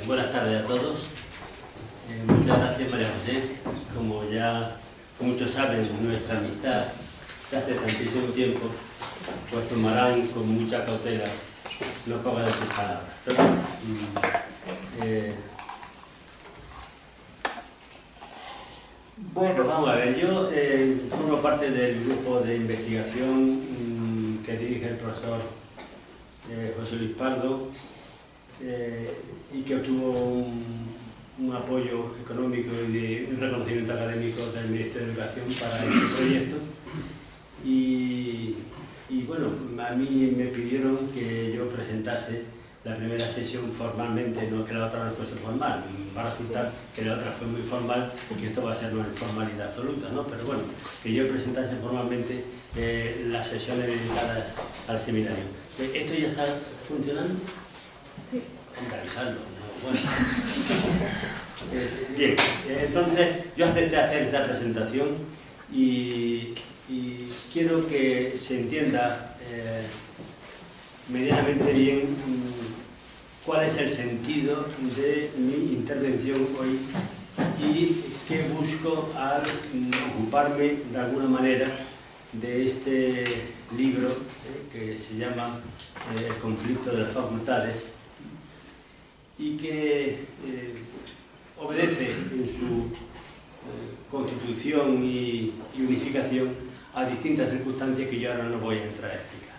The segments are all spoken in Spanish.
Buenas tardes a todos. Muchas gracias, María José. Como ya muchos saben, nuestra amistad de hace tantísimo tiempo, pues tomarán con mucha cautela no pocas de tus palabras. Pero, bueno, vamos a ver. Yo formo parte del grupo de investigación que dirige el profesor José Luis Pardo, y que obtuvo un apoyo económico y un reconocimiento académico del Ministerio de Educación para este proyecto. Y bueno, a mí me pidieron que yo presentase la primera sesión formalmente, no que la otra no fuese formal. Va a resultar que la otra fue muy formal y que esto va a ser una informalidad absoluta, ¿no? Pero bueno, que yo presentase formalmente las sesiones dedicadas al seminario. ¿Esto ya está funcionando? Sí. Avisarlo, ¿no? Bueno. Bien, entonces yo acepté hacer esta presentación y quiero que se entienda medianamente bien cuál es el sentido de mi intervención hoy y qué busco al ocuparme de alguna manera de este libro que se llama El conflicto de las facultades, y que obedece en su constitución y unificación a distintas circunstancias que yo ahora no voy a entrar a explicar.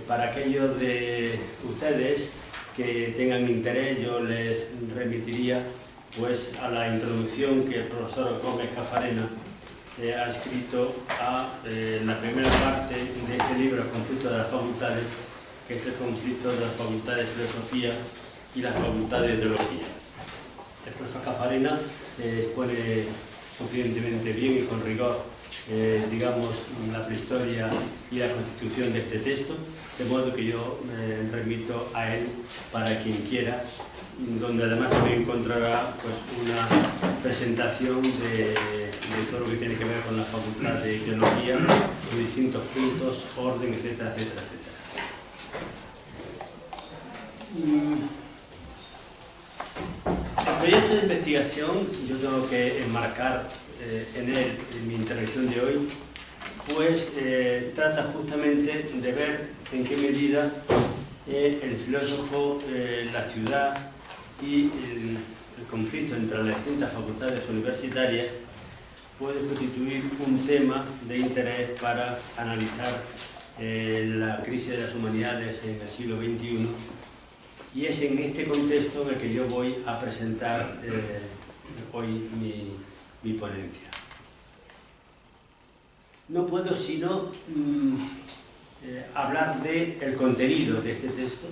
Para aquellos de ustedes que tengan interés, yo les remitiría pues a la introducción que el profesor Gómez Cafarena ha escrito a la primera parte de este libro, El conflicto de las facultades, que es el conflicto de las facultades de filosofía y la facultad de teología. El profesor Cafarena expone suficientemente bien y con rigor, digamos, la prehistoria y la constitución de este texto, de modo que yo me remito a él para quien quiera, donde además también encontrará pues, una presentación de todo lo que tiene que ver con la facultad de teología, sus distintos puntos, orden, etcétera, etcétera, etcétera. El proyecto de investigación, yo tengo que enmarcar en él, en mi intervención de hoy, pues trata justamente de ver en qué medida el filósofo, la ciudad y el conflicto entre las distintas facultades universitarias puede constituir un tema de interés para analizar la crisis de las humanidades en el siglo XXI. Y es en este contexto en el que yo voy a presentar hoy mi ponencia. No puedo sino hablar del contenido de este texto,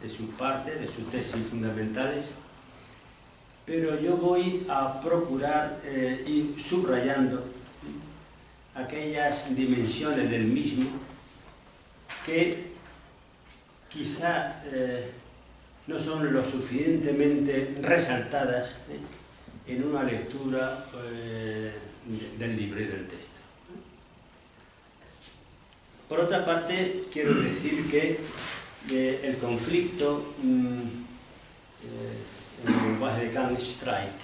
de sus partes, de sus tesis fundamentales, pero yo voy a procurar ir subrayando aquellas dimensiones del mismo que quizá no son lo suficientemente resaltadas en una lectura del libro y del texto. Por otra parte, quiero decir que el conflicto, en el lenguaje de Kant, Streit,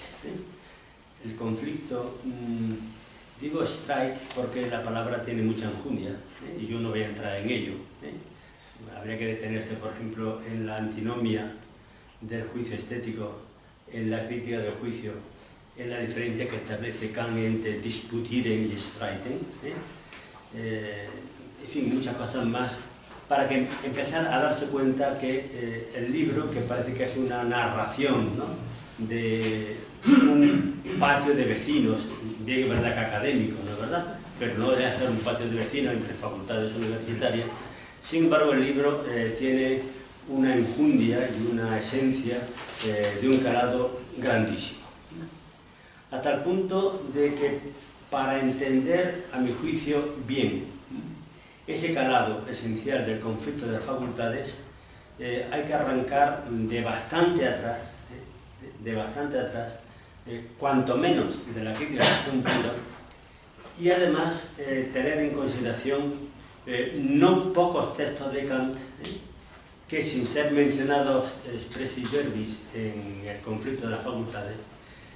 el conflicto, digo Streit porque la palabra tiene mucha enjundia, y yo no voy a entrar en ello. Habría que detenerse, por ejemplo, en la antinomia del juicio estético, en la crítica del juicio, en la diferencia que establece Kant entre disputieren y streiten. En fin, muchas cosas más, para que empezar a darse cuenta que el libro, que parece que es una narración, ¿no?, de un patio de vecinos, bien es verdad que académico, ¿no es verdad?, pero no debe ser un patio de vecinos entre facultades universitarias. Sin embargo, el libro tiene una enjundia y una esencia de un calado grandísimo. Hasta el punto de que, para entender, a mi juicio, bien, ese calado esencial del conflicto de las facultades, hay que arrancar de bastante atrás, cuanto menos de la crítica de la razón pura, y además tener en consideración no pocos textos de Kant que, sin ser mencionados expressis verbis en el conflicto de las facultades,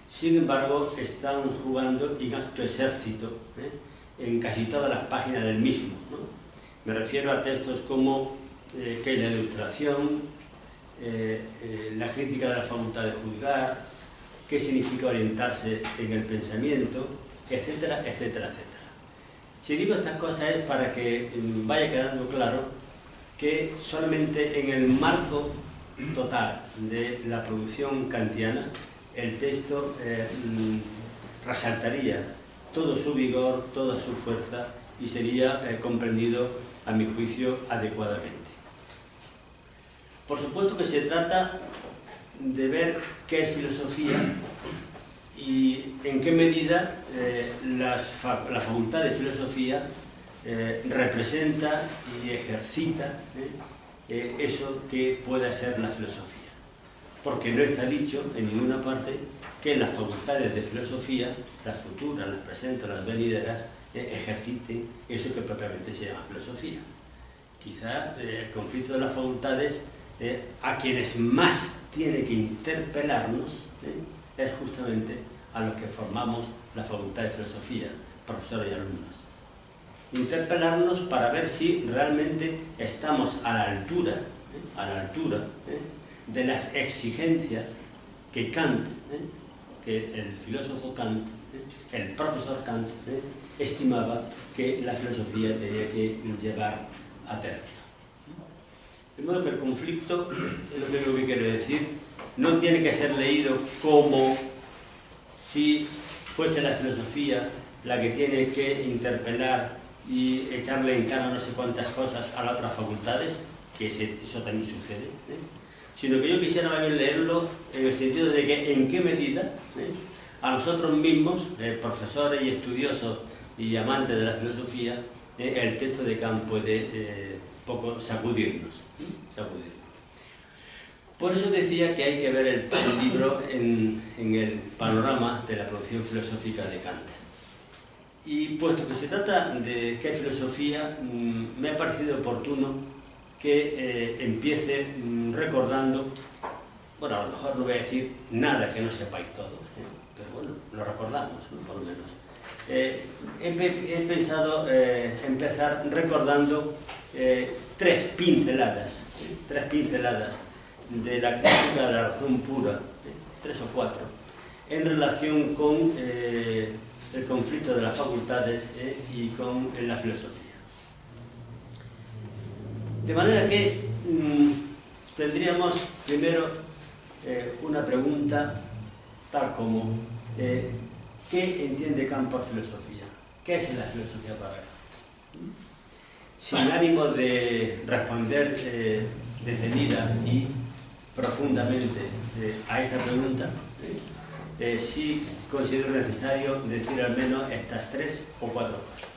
sin embargo están jugando in acto exército en casi todas las páginas del mismo, ¿no? Me refiero a textos como que la ilustración, la crítica de la facultad de juzgar, qué significa orientarse en el pensamiento, etcétera, etcétera, etcétera. Si digo estas cosas es para que vaya quedando claro que solamente en el marco total de la producción kantiana el texto resaltaría todo su vigor, toda su fuerza y sería comprendido, a mi juicio, adecuadamente. Por supuesto que se trata de ver qué es filosofía y en qué medida la facultad de filosofía representa y ejercita eso que pueda ser la filosofía. Porque no está dicho en ninguna parte que las facultades de filosofía, las futuras, las presentes, las venideras, ejerciten eso que propiamente se llama filosofía. Quizá el conflicto de las facultades, a quienes más tiene que interpelarnos, es justamente a los que formamos la facultad de filosofía, profesores y alumnos. Interpelarnos para ver si realmente estamos a la altura de las exigencias que Kant, que el filósofo Kant, el profesor Kant, estimaba que la filosofía tenía que llevar a término. De modo que el conflicto, es lo primero que quiero decir, no tiene que ser leído como si fuese la filosofía la que tiene que interpelar y echarle en cara no sé cuántas cosas a las otras facultades, que eso también sucede, sino que yo quisiera más bien leerlo en el sentido de que en qué medida a nosotros mismos, profesores y estudiosos y amantes de la filosofía, el texto de Kant puede poco sacudirnos. Por eso decía que hay que ver el libro en el panorama de la producción filosófica de Kant. Y puesto que se trata de qué filosofía, me ha parecido oportuno que empiece recordando, bueno, a lo mejor no voy a decir nada que no sepáis todos, pero bueno, lo recordamos, ¿no? Por lo menos. He pensado empezar recordando tres pinceladas de la crítica de la razón pura, 3 o 4, en relación con el conflicto de las facultades y con la filosofía. De manera que tendríamos primero una pregunta tal como ¿qué entiende Kant por filosofía? ¿Qué es la filosofía para él? Sin ánimo de responder detenida y profundamente a esta pregunta, sí considero necesario decir al menos estas 3 o 4 cosas.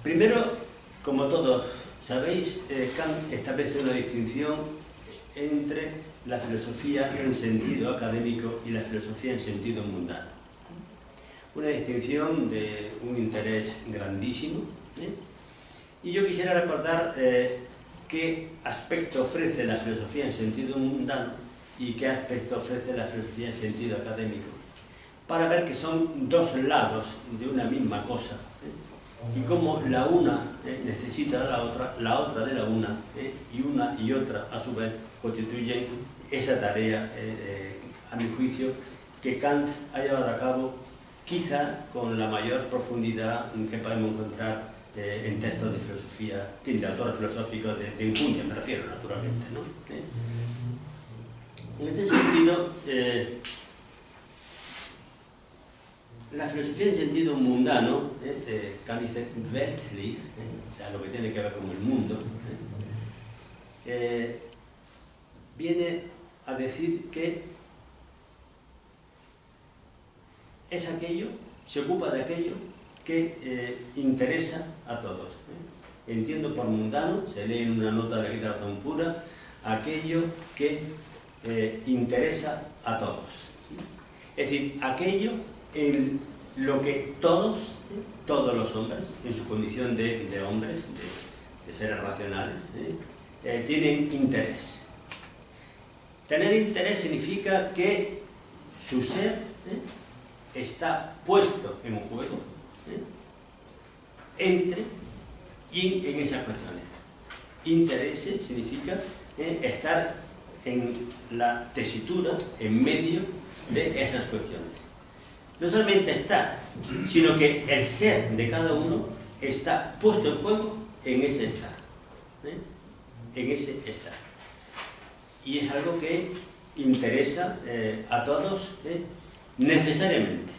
Primero, como todos sabéis, Kant establece una distinción entre la filosofía en sentido académico y la filosofía en sentido mundano. Una distinción de un interés grandísimo, y yo quisiera recordar qué aspecto ofrece la filosofía en sentido mundano y qué aspecto ofrece la filosofía en sentido académico, para ver que son dos lados de una misma cosa, y cómo la una necesita de la otra de la una y otra a su vez constituyen esa tarea, a mi juicio, que Kant ha llevado a cabo quizá con la mayor profundidad que podemos encontrar en textos de filosofía, de autores filosóficos de enjundia, me refiero, naturalmente, ¿no? En este sentido, la filosofía en sentido mundano, Kant dice weltlich, o sea, lo que tiene que ver con el mundo, viene a decir que es aquello, se ocupa de aquello que interesa a todos. Entiendo por mundano, se lee en una nota de la crítica de la razón pura, aquello que interesa a todos. Es decir, aquello en lo que todos los hombres, en su condición de hombres, de seres racionales, tienen interés. Tener interés significa que su ser está puesto en un juego, entre y en esas cuestiones. Interés significa estar en la tesitura, en medio de esas cuestiones. No solamente estar, sino que el ser de cada uno está puesto en juego en ese estar. En ese estar. Y es algo que interesa a todos necesariamente.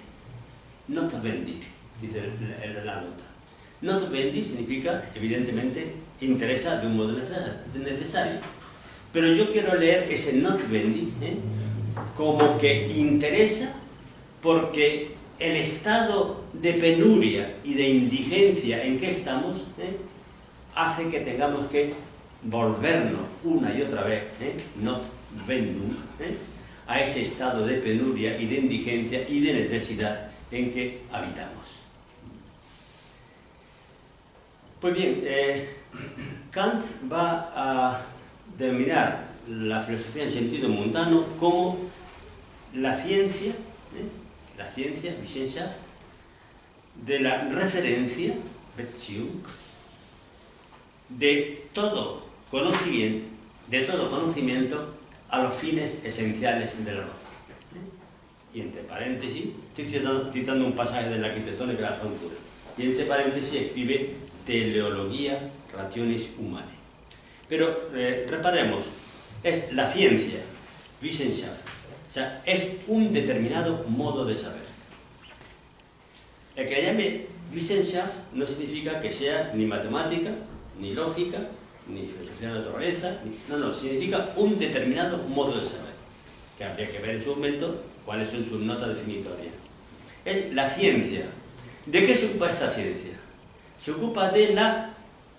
Notwendig, dice la nota. Notwendig significa, evidentemente, interesa de un modo necesario. Pero yo quiero leer ese notwendig como que interesa porque el estado de penuria y de indigencia en que estamos hace que tengamos que volvernos una y otra vez, notwendig, a ese estado de penuria y de indigencia y de necesidad en que habitamos. Pues bien, Kant va a denominar la filosofía en sentido mundano como la ciencia, Wissenschaft, de la referencia, Beziehung, de todo conocimiento a los fines esenciales de la razón. Y entre paréntesis, estoy citando un pasaje de la arquitectónica de la razón pura, y entre paréntesis escribe Teleologia Rationis Humanae. Pero reparemos, es la ciencia, Wissenschaft, o sea, es un determinado modo de saber. El que llame Wissenschaft no significa que sea ni matemática, ni lógica, ni filosofía de la naturaleza, no, significa un determinado modo de saber, que habría que ver en su momento cuáles son sus notas definitorias. Es la ciencia. ¿De qué se ocupa esta ciencia? Se ocupa de la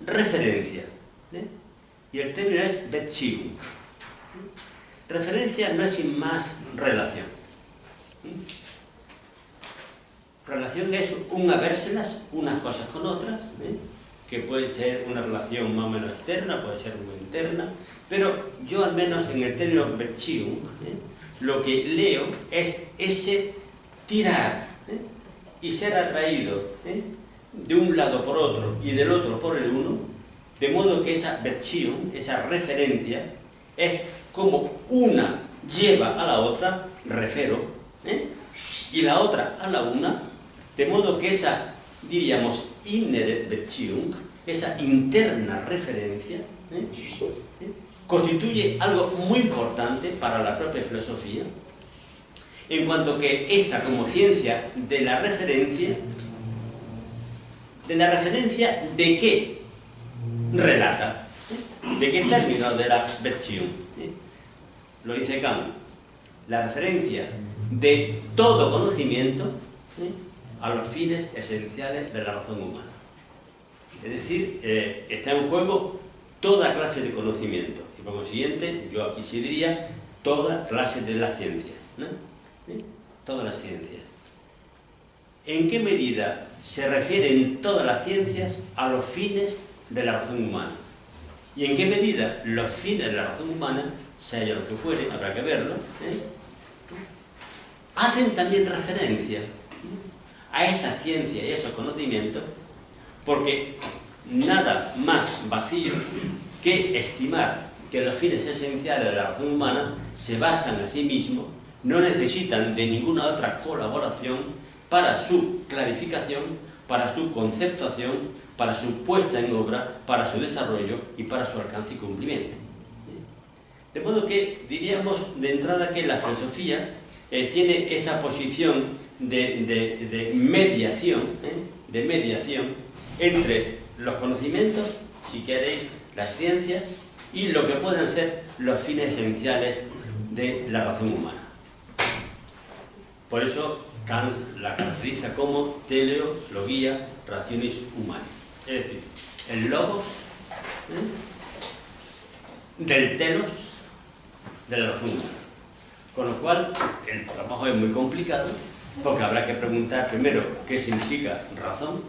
referencia, y el término es Beziehung. Referencia no es sin más relación. Relación es un habérselas unas cosas con otras, que puede ser una relación más o menos externa, puede ser muy interna, pero yo al menos en el término Beziehung lo que leo es ese tirar y ser atraído de un lado por otro y del otro por el uno, de modo que esa Beziehung, esa referencia, es como una lleva a la otra, refero, y la otra a la una, de modo que esa, diríamos, innere Beziehung, esa interna referencia, constituye algo muy importante para la propia filosofía, en cuanto que esta como ciencia de la referencia, ¿de qué relata? ¿De qué término de la Beziehung? Lo dice Kant, la referencia de todo conocimiento a los fines esenciales de la razón humana. Es decir, está en juego toda clase de conocimiento, y por consiguiente, yo aquí sí diría, toda clase de las ciencias, todas las ciencias. ¿En qué medida se refieren todas las ciencias a los fines de la razón humana? ¿Y en qué medida los fines de la razón humana, sea lo que fuere, habrá que verlo, hacen también referencia a esa ciencia y a esos conocimientos? Porque nada más vacío que estimar que los fines esenciales de la razón humana se bastan a sí mismos, no necesitan de ninguna otra colaboración para su clarificación, para su conceptuación, para su puesta en obra, para su desarrollo y para su alcance y cumplimiento. De modo que diríamos de entrada que la filosofía tiene esa posición de mediación, entre los conocimientos, si queréis, las ciencias, y lo que pueden ser los fines esenciales de la razón humana. Por eso Kant la caracteriza como teleologia rationis humanae, es decir, el logos del telos de la razón humana. Con lo cual, el trabajo es muy complicado, porque habrá que preguntar primero qué significa razón,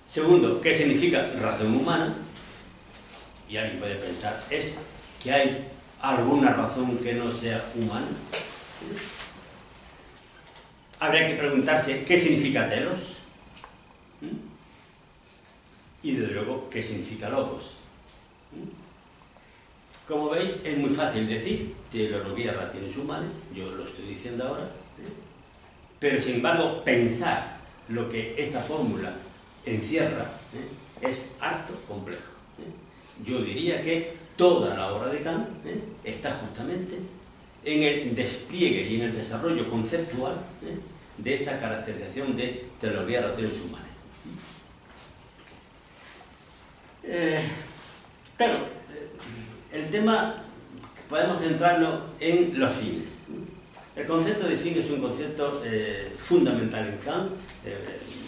segundo, qué significa razón humana, y alguien puede pensar, es que hay alguna razón que no sea humana. Habría que preguntarse qué significa telos y, desde luego, qué significa logos. Como veis, es muy fácil decir teleología, raciones humanas, yo lo estoy diciendo ahora, pero sin embargo pensar lo que esta fórmula encierra es harto complejo. Yo diría que toda la obra de Kant está justamente en el despliegue y en el desarrollo conceptual de esta caracterización de teleología, raciones humanas. Claro, el tema, podemos centrarnos en los fines. El concepto de fin es un concepto fundamental en Kant.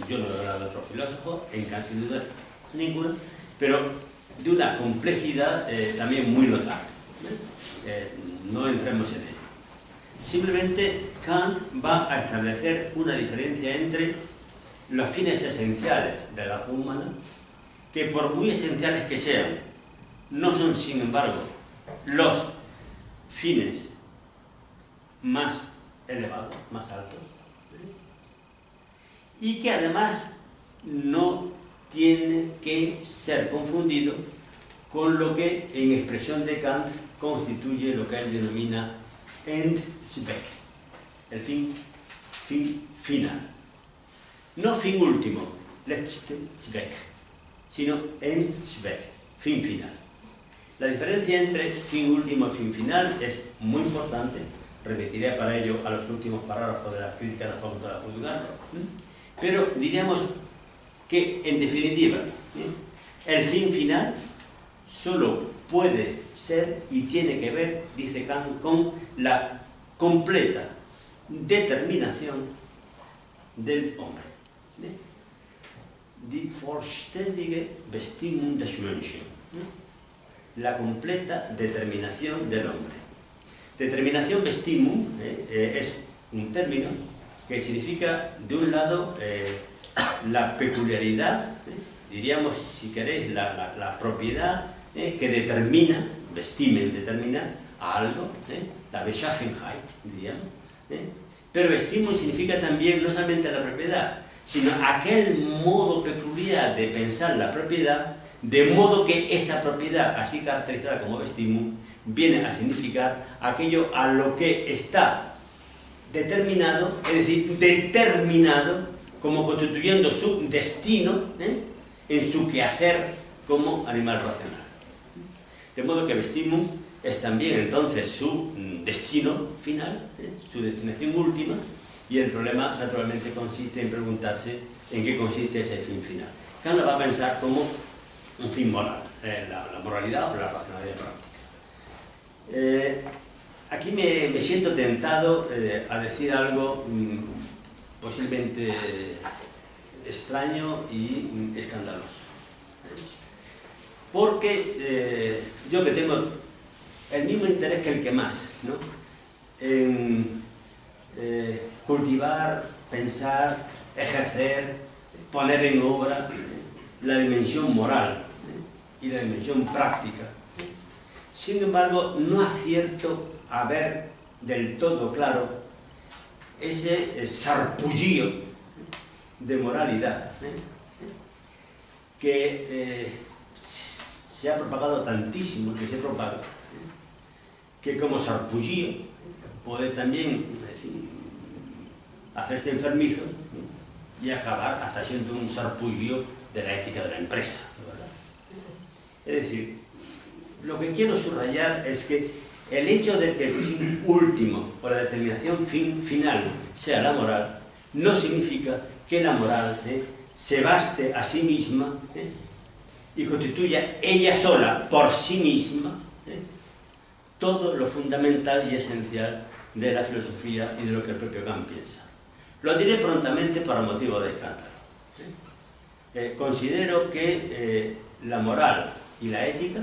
Yo no he hablado de otro filósofo, en Kant sin duda ninguna, pero de una complejidad también muy notable. No entremos en ello. Simplemente Kant va a establecer una diferencia entre los fines esenciales de la razón humana, que por muy esenciales que sean, no son, sin embargo, los fines más elevados, más altos, y que además no tiene que ser confundido con lo que en expresión de Kant constituye lo que él denomina Endzweck, el fin final. No fin último, letzter Zweck, sino Endzweck, fin final. La diferencia entre fin último y fin final es muy importante. Repetiré para ello a los últimos parágrafos de la crítica de la facultad de juzgarlo. Pero diríamos que, en definitiva, el fin final solo puede ser y tiene que ver, dice Kant, con la completa determinación del hombre. Die vollständige Bestimmung des Menschen. La completa determinación del hombre. Determinación Bestimmung es un término que significa, de un lado, la peculiaridad, diríamos, si queréis, la propiedad que determina, Bestimmen determina a algo, la Beschaffenheit, diríamos. Pero Bestimmung significa también no solamente la propiedad, sino aquel modo peculiar de pensar la propiedad, de modo que esa propiedad, así caracterizada como Bestimmung, viene a significar aquello a lo que está determinado, es decir, determinado como constituyendo su destino en su quehacer como animal racional. De modo que Bestimmung es también entonces su destino final, su destinación última, y el problema naturalmente consiste en preguntarse en qué consiste ese fin final. Kant lo va a pensar como un fin moral, la moralidad o la racionalidad práctica. Aquí me siento tentado a decir algo posiblemente extraño y escandaloso. Porque yo, que tengo el mismo interés que el que más, ¿no?, en cultivar, pensar, ejercer, poner en obra la dimensión moral y la dimensión práctica. Sin embargo, no acierto a ver del todo claro ese sarpullío de moralidad que se ha propagado tantísimo, que se propaga, que como sarpullío puede también, en fin, hacerse enfermizo y acabar hasta siendo un sarpullío de la ética de la empresa, ¿verdad? Es decir, lo que quiero subrayar es que el hecho de que el fin último o la determinación final sea la moral no significa que la moral se baste a sí misma y constituya ella sola, por sí misma, todo lo fundamental y esencial de la filosofía y de lo que el propio Kant piensa. Lo diré prontamente para motivo de escándalo. Considero que la moral y la ética,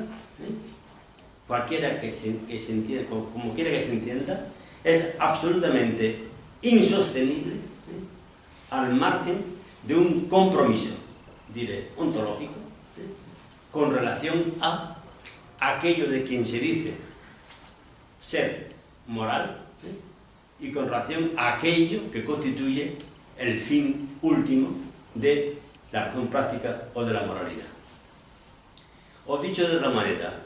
cualquiera que se entienda, como quiera que se entienda, es absolutamente insostenible al margen de un compromiso, diré, ontológico, con relación a aquello de quien se dice ser moral, y con relación a aquello que constituye el fin último de la razón práctica o de la moralidad. O dicho de otra manera,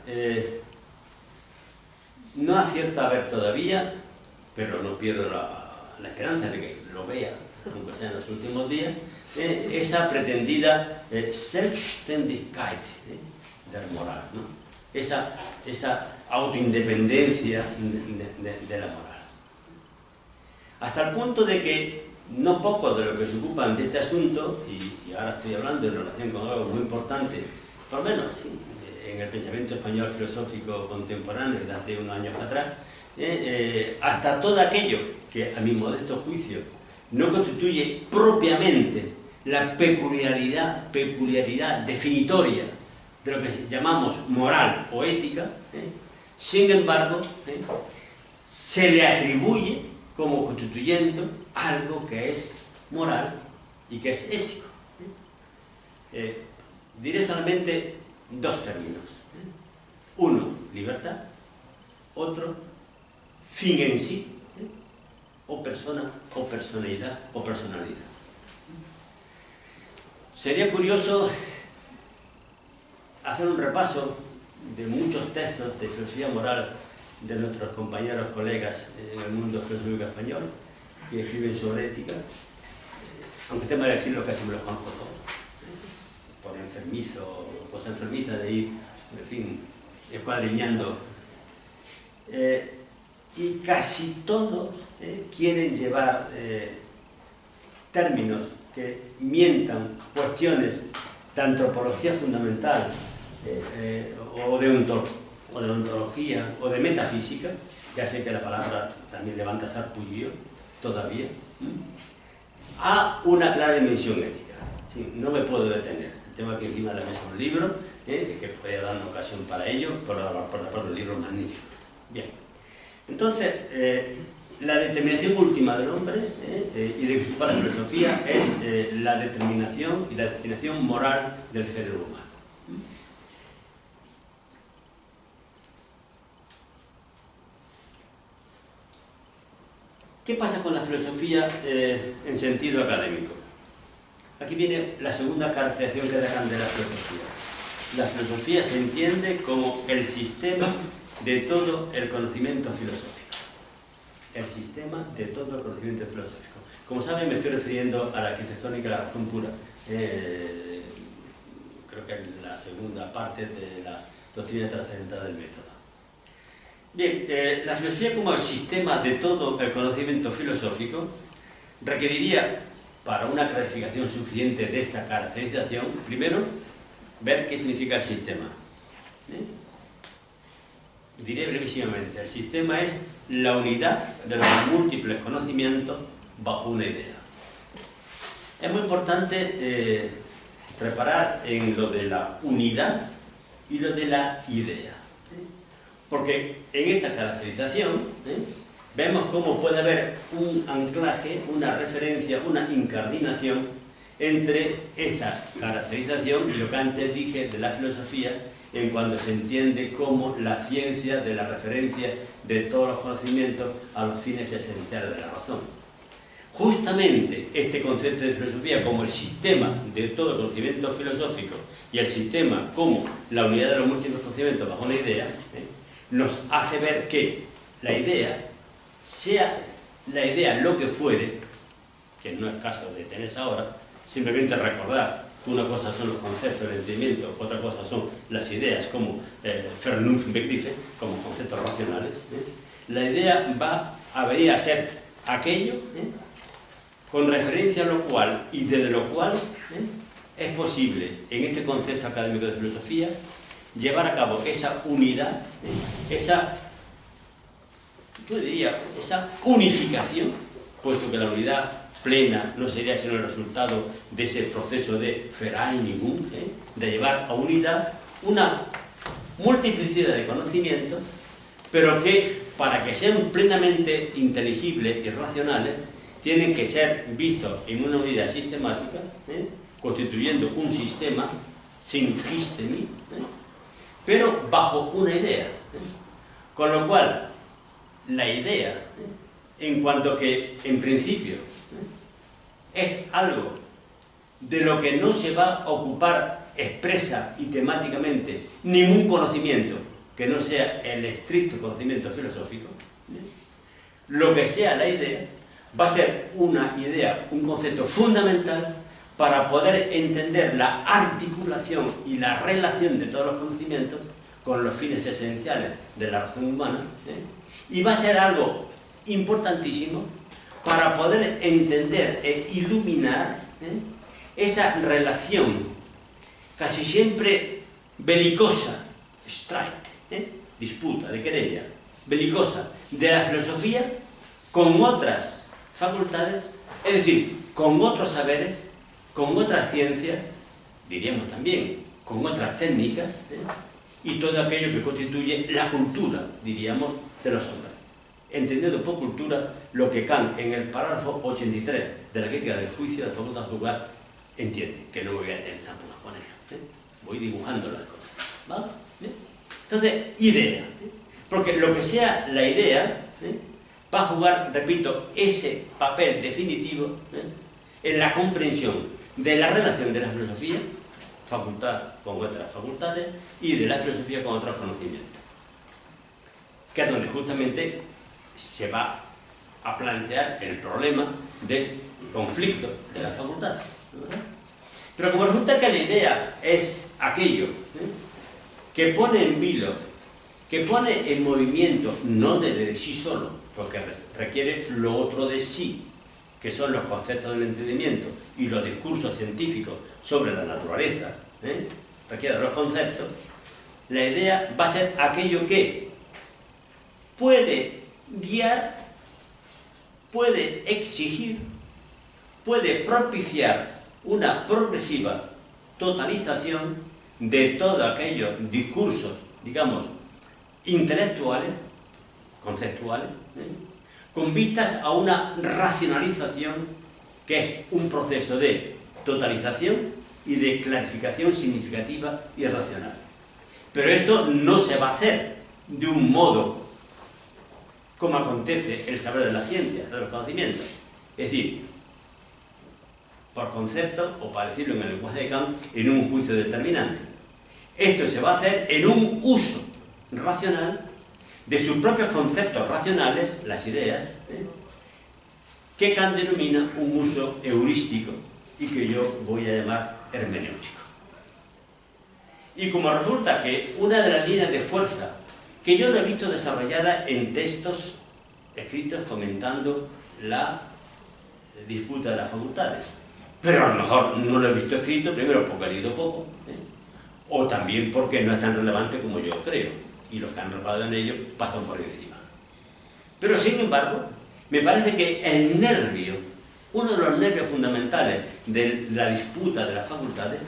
no acierto a ver todavía, pero no pierdo la esperanza de que lo vea, aunque sea en los últimos días, esa pretendida Selbstständigkeit del moral, ¿no? Esa autoindependencia de la moral. Hasta el punto de que no pocos de los que se ocupan de este asunto, y ahora estoy hablando en relación con algo muy importante, por lo menos en el pensamiento español filosófico contemporáneo de hace unos años atrás, hasta todo aquello que a mi modesto juicio no constituye propiamente la peculiaridad definitoria de lo que llamamos moral o ética, sin embargo, se le atribuye como constituyendo algo que es moral y que es ético. Diré solamente dos términos. Uno, libertad. Otro, fin en sí, o persona, o personalidad, o personalidad. Sería curioso hacer un repaso de muchos textos de filosofía moral de nuestros compañeros, colegas en el mundo filosófico español, que escriben sobre ética, aunque tengo que decirlo, casi me los conozco todos, por enfermizo, cosa enfermiza de ir, en fin, escuadriñando. Y casi todos quieren llevar términos que mientan cuestiones de antropología fundamental o de ontología o de metafísica, ya sé que la palabra también levanta sarpullido todavía, a una clara dimensión ética. Sí, no me puedo detener. Tengo aquí encima de la mesa un libro que puede dar una ocasión para ello, por la parte del libro magnífico. Bien, entonces, la determinación última del hombre y de que se ocupa la filosofía es la determinación y la destinación moral del género humano. ¿Qué pasa con la filosofía en sentido académico? Aquí viene la segunda caracterización que dejan de la filosofía. La filosofía se entiende como el sistema de todo el conocimiento filosófico. El sistema de todo el conocimiento filosófico. Como saben, me estoy refiriendo a la arquitectónica de la razón pura. Creo que es la segunda parte de la doctrina trascendental del método. Bien, la filosofía como el sistema de todo el conocimiento filosófico requeriría, para una clasificación suficiente de esta caracterización, primero, ver qué significa el sistema. Diré brevísimamente, el sistema es la unidad de los múltiples conocimientos bajo una idea. Es muy importante reparar en lo de la unidad y lo de la idea. Porque en esta caracterización vemos cómo puede haber un anclaje, una referencia, una incardinación entre esta caracterización y lo que antes dije de la filosofía, en cuanto se entiende como la ciencia de la referencia de todos los conocimientos a los fines esenciales de la razón. Justamente este concepto de filosofía como el sistema de todo el conocimiento filosófico y el sistema como la unidad de los múltiples conocimientos bajo una idea, nos hace ver que la idea, sea la idea lo que fuere, que no es caso de tenerse ahora, simplemente recordar que una cosa son los conceptos del entendimiento, otra cosa son las ideas como Vernunftbegriffe, como conceptos racionales. La idea debería ser aquello con referencia a lo cual y desde lo cual es posible en este concepto académico de filosofía llevar a cabo esa unidad, esa unificación, puesto que la unidad plena no sería sino el resultado de ese proceso de Vereinigung, de llevar a unidad una multiplicidad de conocimientos, pero que para que sean plenamente inteligibles y racionales tienen que ser vistos en una unidad sistemática, constituyendo un sistema sin histemi, pero bajo una idea. Con lo cual, la idea, en cuanto que, en principio, es algo de lo que no se va a ocupar expresa y temáticamente ningún conocimiento que no sea el estricto conocimiento filosófico, lo que sea la idea va a ser una idea, un concepto fundamental para poder entender la articulación y la relación de todos los conocimientos con los fines esenciales de la razón humana, y va a ser algo importantísimo para poder entender e iluminar esa relación casi siempre belicosa, streit, disputa, de querella, belicosa, de la filosofía con otras facultades, es decir, con otros saberes, con otras ciencias, diríamos también, con otras técnicas, y todo aquello que constituye la cultura, diríamos, de los hombres. Entendiendo por cultura lo que Kant, en el parágrafo 83 de la crítica del juicio de facultad juzgar, entiende, que no me voy a detener tampoco con ello. Voy dibujando las cosas, ¿vale? Entonces, idea. Porque lo que sea la idea va a jugar, repito, ese papel definitivo en la comprensión de la relación de la filosofía, facultad con otras facultades, y de la filosofía con otros conocimientos. Que es donde justamente se va a plantear el problema del conflicto de las facultades, ¿verdad? Pero como resulta que la idea es aquello que pone en vilo, que pone en movimiento, no de sí solo, porque requiere lo otro de sí, que son los conceptos del entendimiento y los discursos científicos sobre la naturaleza, requiere los conceptos, la idea va a ser aquello que puede guiar, puede exigir, puede propiciar una progresiva totalización de todos aquellos discursos, digamos, intelectuales, conceptuales, con vistas a una racionalización que es un proceso de totalización y de clarificación significativa y racional. Pero esto no se va a hacer de un modo como acontece el saber de la ciencia, de los conocimientos. Es decir, por concepto, o para decirlo en el lenguaje de Kant, en un juicio determinante. Esto se va a hacer en un uso racional de sus propios conceptos racionales, las ideas, que Kant denomina un uso heurístico y que yo voy a llamar hermenéutico. Y como resulta que una de las líneas de fuerza que yo lo he visto desarrollada en textos escritos comentando la disputa de las facultades, pero a lo mejor no lo he visto escrito, primero porque he leído poco, o también porque no es tan relevante como yo creo, y los que han reparado en ello pasan por encima. Pero sin embargo, me parece que el nervio, uno de los nervios fundamentales de la disputa de las facultades,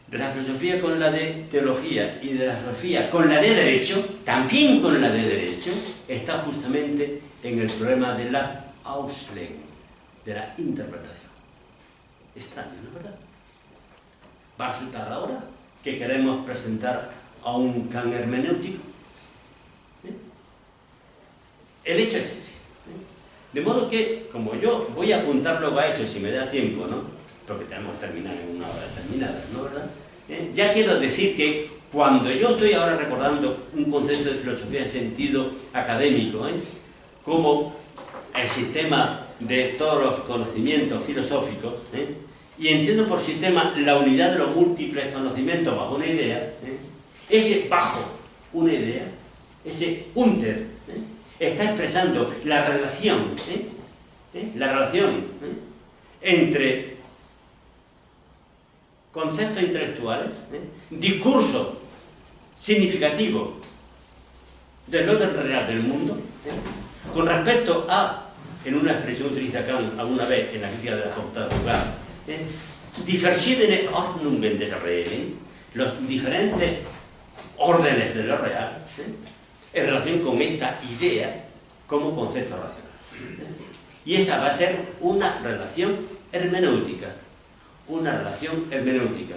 de la filosofía con la de teología y de la filosofía con la de derecho, también con la de derecho, está justamente en el problema de la Auslegung, de la interpretación. Extraño, ¿no es verdad? Va a resultar ahora que queremos presentar a un Kant hermenéutico. El hecho es ese. De modo que, como yo voy a apuntar luego a eso si me da tiempo, ¿no? Porque tenemos que terminar en una hora determinada, ¿no es verdad? Ya quiero decir que cuando yo estoy ahora recordando un concepto de filosofía en sentido académico, como el sistema de todos los conocimientos filosóficos, y entiendo por sistema la unidad de los múltiples conocimientos bajo una idea, ese bajo una idea, ese unter, está expresando la relación, entre conceptos intelectuales, discurso significativo del orden real del mundo, con respecto a, en una expresión que utiliza Kant alguna vez en la crítica de la facultad de juzgar, die verschiedene Ordnungen des Reellen, los diferentes órdenes de lo real, en relación con esta idea como concepto racional. Y esa va a ser una relación hermenéutica. Una relación hermenéutica.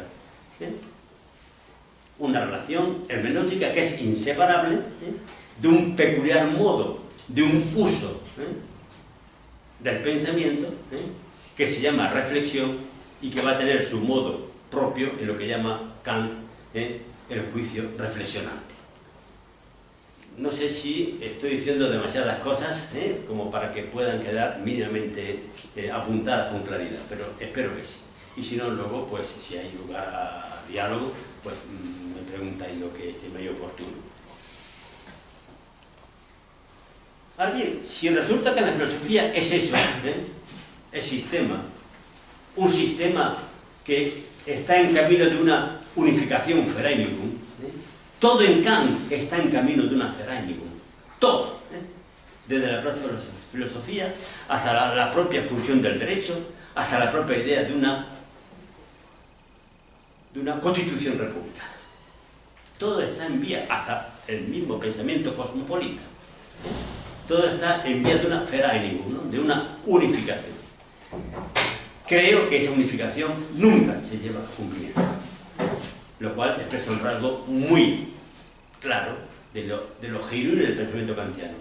Una una relación hermenéutica que es inseparable de un peculiar modo, de un uso del pensamiento que se llama reflexión y que va a tener su modo propio en lo que llama Kant el juicio reflexionante. No sé si estoy diciendo demasiadas cosas como para que puedan quedar mínimamente apuntadas con claridad, pero espero que sí. Y si no, luego, pues si hay lugar a diálogo, pues me preguntáis lo que estiméis oportuno. Ahora bien, si resulta que la filosofía es eso, es sistema, un sistema que está en camino de una unificación Vereinigung, todo en Kant está en camino de una Vereinigung, todo, desde la propia filosofía hasta la propia función del derecho, hasta la propia idea de una constitución republicana. Todo está en vía, hasta el mismo pensamiento cosmopolita. Todo está en vía de una Vereinigung, ¿no? De una unificación. Creo que esa unificación nunca se lleva a cumplimiento, lo cual expresa un rasgo muy claro de lo genuino del pensamiento kantiano.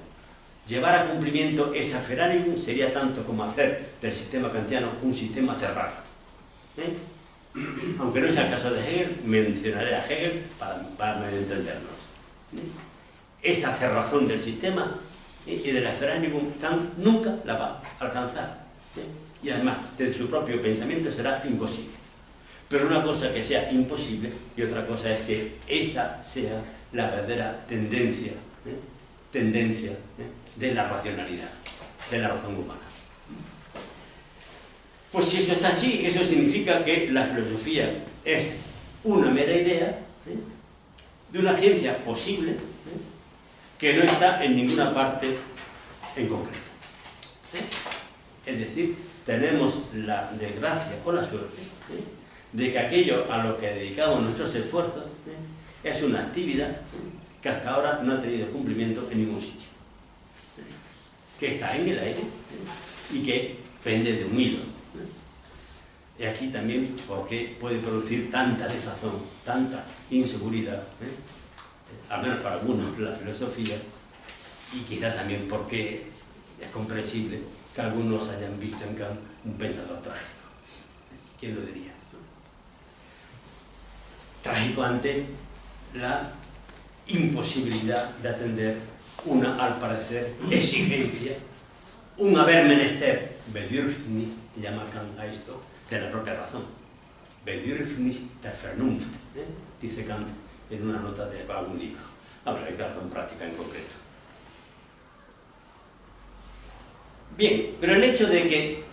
Llevar a cumplimiento esa Vereinigung sería tanto como hacer del sistema kantiano un sistema cerrado. Aunque no sea el caso de Hegel, mencionaré a Hegel para entendernos. Esa cerrazón del sistema y de la Vereinigung Kant nunca la va a alcanzar. Y además, desde su propio pensamiento será imposible. Pero una cosa que sea imposible y otra cosa es que esa sea la verdadera tendencia de la racionalidad, de la razón humana. Pues si eso es así, eso significa que la filosofía es una mera idea de una ciencia posible que no está en ninguna parte en concreto. Es decir, tenemos la desgracia o la suerte de que aquello a lo que dedicamos nuestros esfuerzos es una actividad que hasta ahora no ha tenido cumplimiento en ningún sitio, que está en el aire y que pende de un hilo. Y aquí también porque puede producir tanta desazón, tanta inseguridad, al menos para algunos la filosofía, y quizás también porque es comprensible que algunos hayan visto en Kant un pensador trágico. ¿Quién lo diría? Trágico ante la imposibilidad de atender una, al parecer, exigencia, un haber menester, Bedürfnis, llama Kant a esto, de la propia razón. Bedürfnis der Vernunft, dice Kant en una nota de algún libro. Habla de claro en práctica en concreto. Bien, pero el hecho de que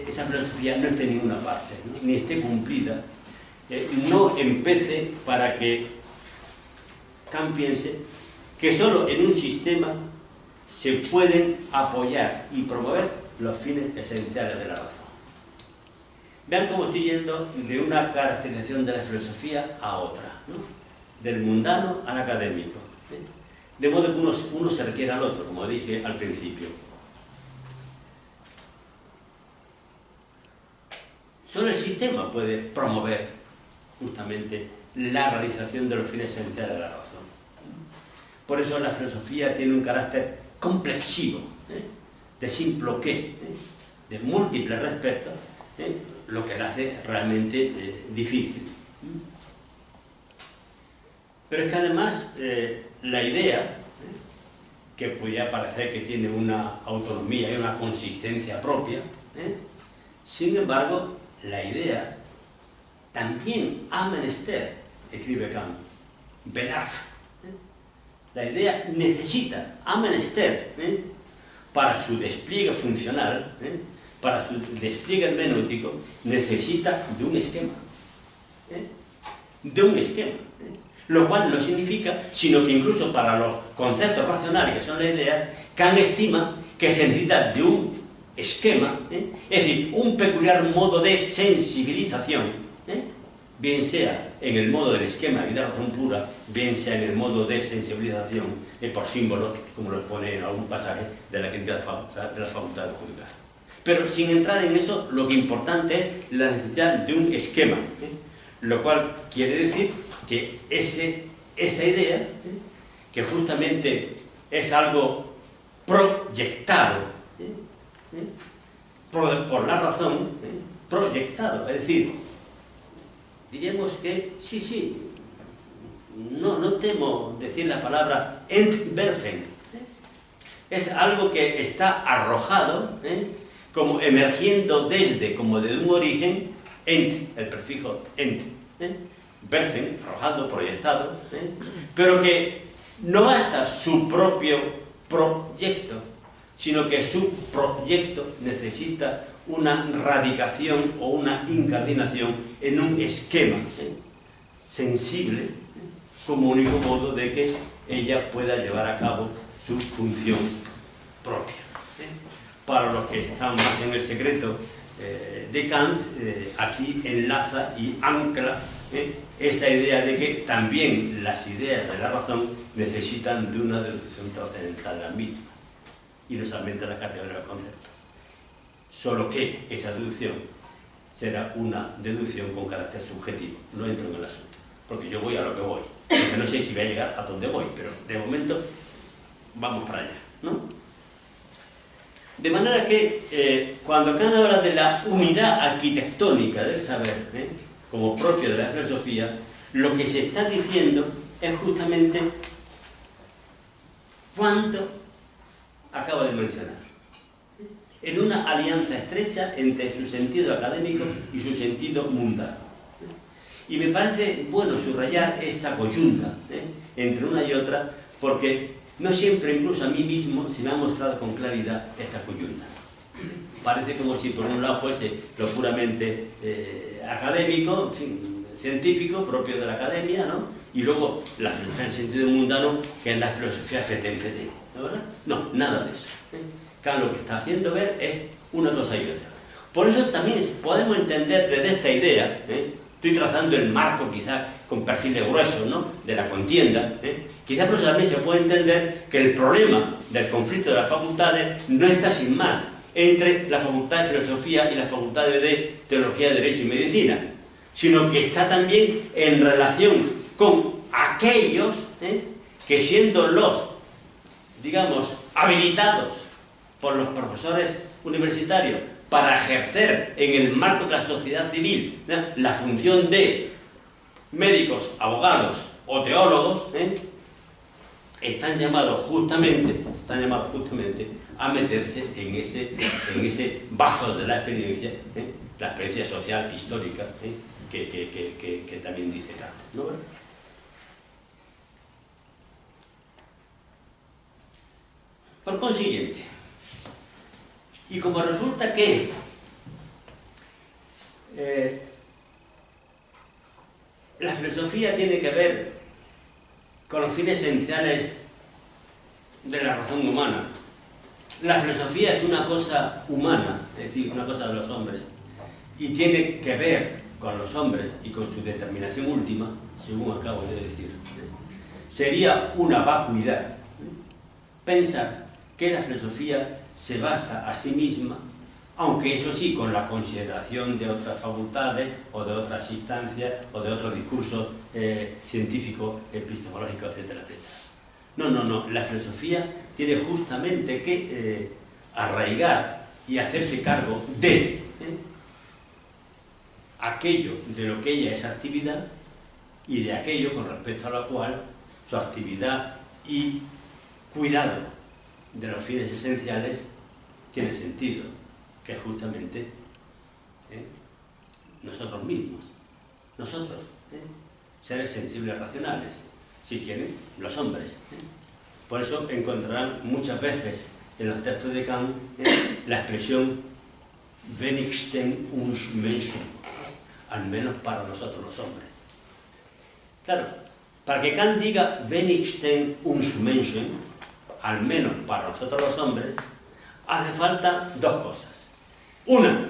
esa filosofía no esté en ninguna parte, ¿no? Ni esté cumplida, no empece para que Kant piense que solo en un sistema se pueden apoyar y promover los fines esenciales de la razón. Vean cómo estoy yendo de una caracterización de la filosofía a otra, ¿no? Del mundano al académico, de modo que uno se requiere al otro, como dije al principio. Solo el sistema puede promover justamente la realización de los fines esenciales de la razón. Por eso la filosofía tiene un carácter complexivo, de simple qué, de múltiples respectos, lo que la hace realmente difícil. Pero es que además la idea, que podría parecer que tiene una autonomía y una consistencia propia, sin embargo, la idea también ha menester, escribe Kant, Bedarf. La idea necesita, ha menester, para su despliegue funcional, para su despliegue hermenéutico, necesita de un esquema. De un esquema. Lo cual no significa, sino que incluso para los conceptos racionales que son la idea, Kant estima que se necesita de un esquema, es decir, un peculiar modo de sensibilización, bien sea en el modo del esquema y de razón pura, bien sea en el modo de sensibilización por símbolos, como lo expone en algún pasaje de la crítica de las facultades judiciales. Pero sin entrar en eso, lo que importante es la necesidad de un esquema, lo cual quiere decir que esa idea, que justamente es algo proyectado por la razón, proyectado, es decir, diríamos que sí, no temo decir la palabra entwerfen, es algo que está arrojado, como emergiendo como de un origen, el prefijo ent, werfen, arrojado, proyectado, pero que no basta su propio proyecto, sino que su proyecto necesita una radicación o una incardinación en un esquema sensible como único modo de que ella pueda llevar a cabo su función propia. Para los que están más en el secreto de Kant, aquí enlaza y ancla esa idea de que también las ideas de la razón necesitan de una deducción trascendental de la misma, y no solamente la categoría del concepto. Solo que esa deducción será una deducción con carácter subjetivo. No entro en el asunto, porque yo voy a lo que voy, porque no sé si voy a llegar a donde voy, pero de momento vamos para allá, ¿no? De manera que cuando Kant habla de la unidad arquitectónica del saber, como propio de la filosofía, lo que se está diciendo es justamente cuanto acabo de mencionar, en una alianza estrecha entre su sentido académico y su sentido mundano. Y me parece bueno subrayar esta coyunta entre una y otra, porque no siempre, incluso a mí mismo, se me ha mostrado con claridad esta coyunta. Parece como si por un lado fuese lo puramente académico, en fin, científico, propio de la academia, ¿no? Y luego la filosofía en sentido mundano, que es la filosofía fete, ¿no, verdad? No, nada de eso. Kant lo que está haciendo ver es una cosa y otra. Por eso también podemos entender desde esta idea, estoy trazando el marco quizás con perfiles gruesos, ¿no?, de la contienda, quizás por eso también se puede entender que el problema del conflicto de las facultades no está sin más entre la facultad de filosofía y las facultades de teología, derecho y medicina, sino que está también en relación con aquellos que, siendo los, digamos, habilitados por los profesores universitarios para ejercer en el marco de la sociedad civil, ¿no?, la función de médicos, abogados o teólogos, están llamados justamente a meterse en ese bazo de la experiencia social histórica, que también dice Kant, ¿no? Por consiguiente, y como resulta que la filosofía tiene que ver con los fines esenciales de la razón humana, la filosofía es una cosa humana, es decir, una cosa de los hombres, y tiene que ver con los hombres y con su determinación última, según acabo de decir, sería una vacuidad pensar que la filosofía se basta a sí misma, aunque eso sí, con la consideración de otras facultades o de otras instancias o de otros discursos científicos, epistemológicos, etcétera, etcétera. No, la filosofía tiene justamente que arraigar y hacerse cargo de aquello de lo que ella es actividad y de aquello con respecto a lo cual su actividad y cuidado de los fines esenciales tiene sentido, que es justamente nosotros mismos, seres sensibles racionales, si quieren, los hombres. Por eso encontrarán muchas veces en los textos de Kant la expresión wenigstens uns Menschen, al menos para nosotros los hombres. Claro, para que Kant diga wenigstens uns Menschen, al menos para nosotros los hombres, hace falta dos cosas. Una,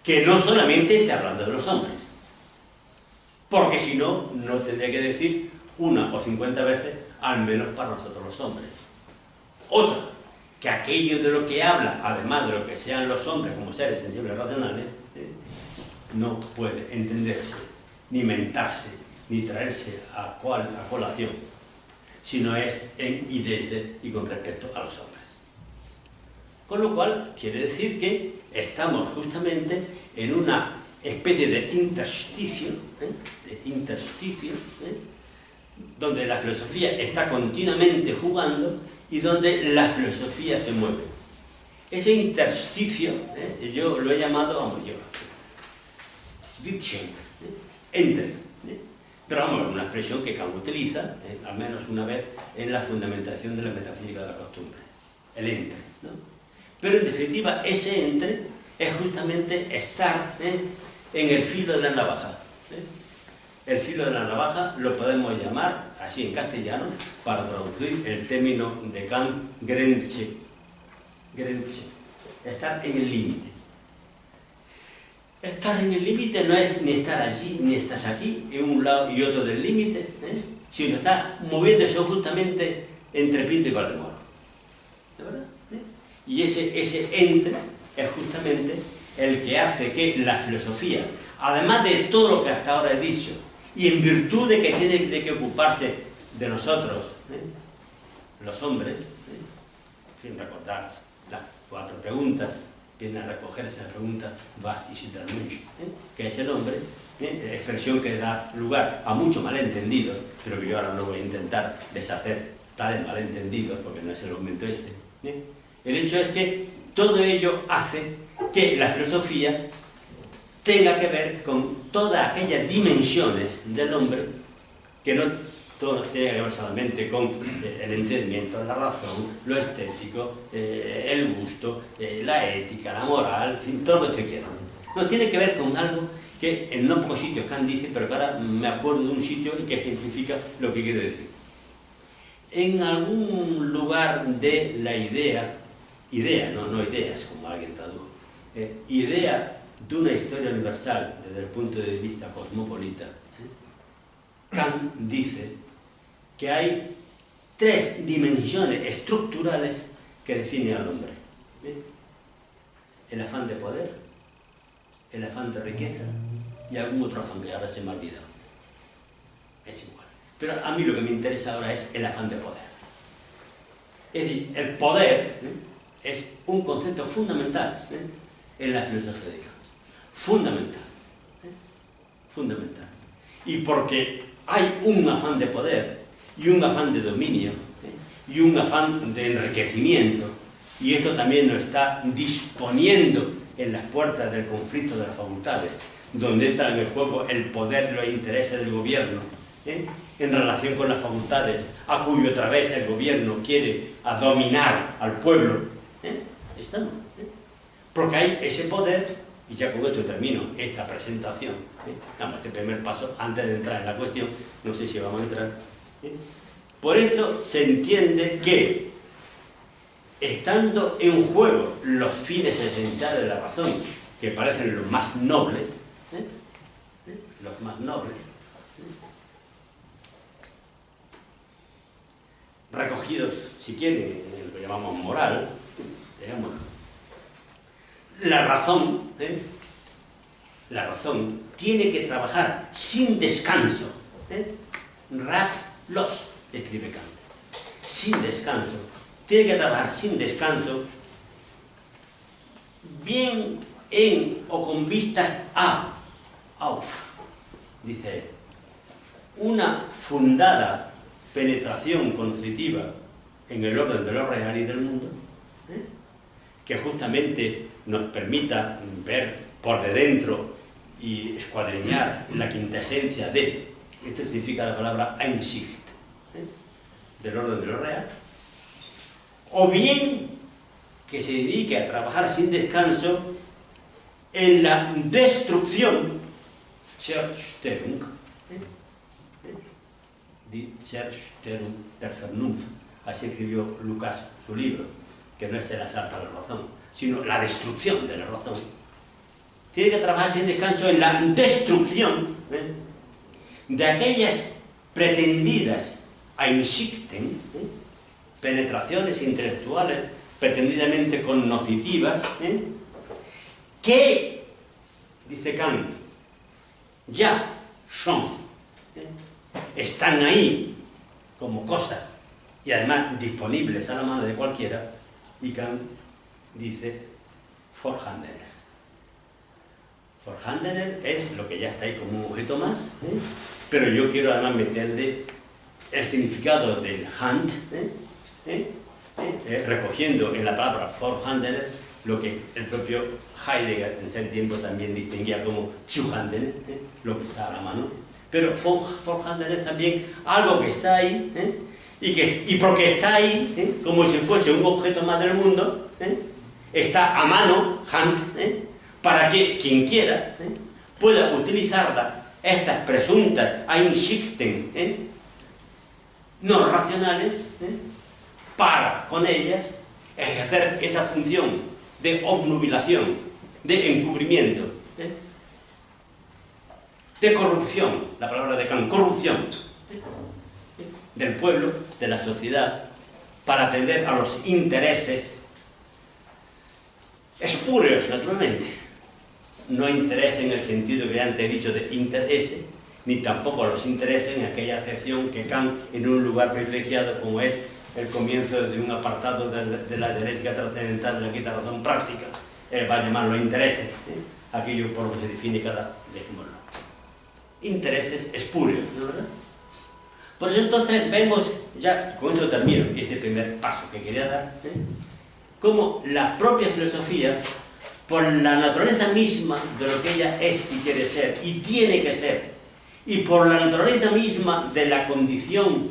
que no solamente esté hablando de los hombres, porque si no, no tendría que decir una o 50 veces, al menos para nosotros los hombres. Otra, que aquello de lo que habla, además de lo que sean los hombres como seres sensibles racionales, no puede entenderse, ni mentarse, ni traerse a colación, sino es en y desde y con respecto a los hombres. Con lo cual, quiere decir que estamos justamente en una especie de intersticio, donde la filosofía está continuamente jugando y donde la filosofía se mueve. Ese intersticio, yo lo he llamado, Zwischen, entre. Pero vamos, una expresión que Kant utiliza, al menos una vez, en la fundamentación de la metafísica de la costumbre. El entre, ¿no? Pero en definitiva, ese entre es justamente estar en el filo de la navaja. El filo de la navaja lo podemos llamar, así en castellano, para traducir el término de Kant, Grenze. Grenze. Estar en el límite. Estar en el límite no es ni estar allí ni estás aquí, en un lado y otro del límite, sino estar moviéndose justamente entre Pinto y Valdemoro. ¿De verdad? Y ese entre es justamente el que hace que la filosofía, además de todo lo que hasta ahora he dicho, y en virtud de que tiene que ocuparse de nosotros, los hombres, sin recordar las 4 preguntas, viene a recoger esa pregunta Was ist der Mensch, que es el hombre, expresión que da lugar a mucho malentendido, pero que yo ahora no voy a intentar deshacer tales malentendidos, porque no es el momento este. El hecho es que todo ello hace que la filosofía tenga que ver con todas aquellas dimensiones del hombre que no todo tiene que ver solamente con el entendimiento, la razón, lo estético, el gusto, la ética, la moral, en fin, todo lo que se quiera. No, tiene que ver con algo que en no pocos sitios Kant dice, pero que ahora me acuerdo de un sitio y que ejemplifica lo que quiero decir. En algún lugar de la idea, no ideas, como alguien tradujo, idea de una historia universal desde el punto de vista cosmopolita, Kant dice que hay 3 dimensiones estructurales que definen al hombre. El afán de poder, el afán de riqueza y algún otro afán que ahora se me ha olvidado. Es igual. Pero a mí lo que me interesa ahora es el afán de poder. Es decir, el poder es un concepto fundamental en la filosofía de Kant. Fundamental. Fundamental. Y porque hay un afán de poder y un afán de dominio y un afán de enriquecimiento, y esto también nos está disponiendo en las puertas del conflicto de las facultades, donde entra en el juego el poder y los intereses del gobierno, en relación con las facultades, a cuyo través el gobierno quiere dominar al pueblo. Estamos. Porque hay ese poder, y ya con esto termino esta presentación, vamos, este primer paso, antes de entrar en la cuestión, no sé si vamos a entrar. Por esto se entiende que, estando en juego los fines esenciales de la razón, que parecen los más nobles, recogidos, si quieren, en lo que llamamos moral, digamos, la razón tiene que trabajar sin descanso, ratlos, escribe Kant, sin descanso, tiene que trabajar sin descanso, bien en o con vistas a, dice él, una fundada penetración cognitiva en el orden de lo real y del mundo, que justamente nos permita ver por de dentro y escuadriñar la quintesencia de, esto significa la palabra Einsicht, del orden de lo real, o bien que se dedique a trabajar sin descanso en la destrucción, Zerstörung, die Zerstörung der Vernunft, así escribió Lucas su libro, que no es el asalto a la razón, sino la destrucción de la razón. Tiene que trabajar sin descanso en la destrucción de aquellas pretendidas Einsichten, penetraciones intelectuales pretendidamente cognitivas, que, dice Kant, ya son están ahí como cosas y además disponibles a la mano de cualquiera, y Kant dice Vorhandener. Vorhandener es lo que ya está ahí como un objeto más, pero yo quiero además meterle el significado del Hand, recogiendo en la palabra Vorhandener lo que el propio Heidegger en ese tiempo también distinguía como Zuhandener, lo que está a la mano. Pero Vorhandener es también algo que está ahí, y porque está ahí, como si fuese un objeto más del mundo, está a mano, Hand, para que quien quiera pueda utilizarla, estas presuntas Einsichten no racionales, para con ellas ejercer esa función de obnubilación, de encubrimiento, de corrupción, la palabra de Kant, corrupción del pueblo, de la sociedad, para atender a los intereses espurios, naturalmente. No interés en el sentido que antes he dicho de interés, ni tampoco a los intereses en aquella acepción que Kant, en un lugar privilegiado como es el comienzo de un apartado de la dialéctica trascendental de la quinta razón práctica, va a llamarlo intereses, aquello por lo que se define cada intereses espurios, ¿no es verdad? Por eso entonces vemos, ya con esto termino, este primer paso que quería dar, cómo la propia filosofía, por la naturaleza misma de lo que ella es y quiere ser, y tiene que ser, y por la naturaleza misma de la condición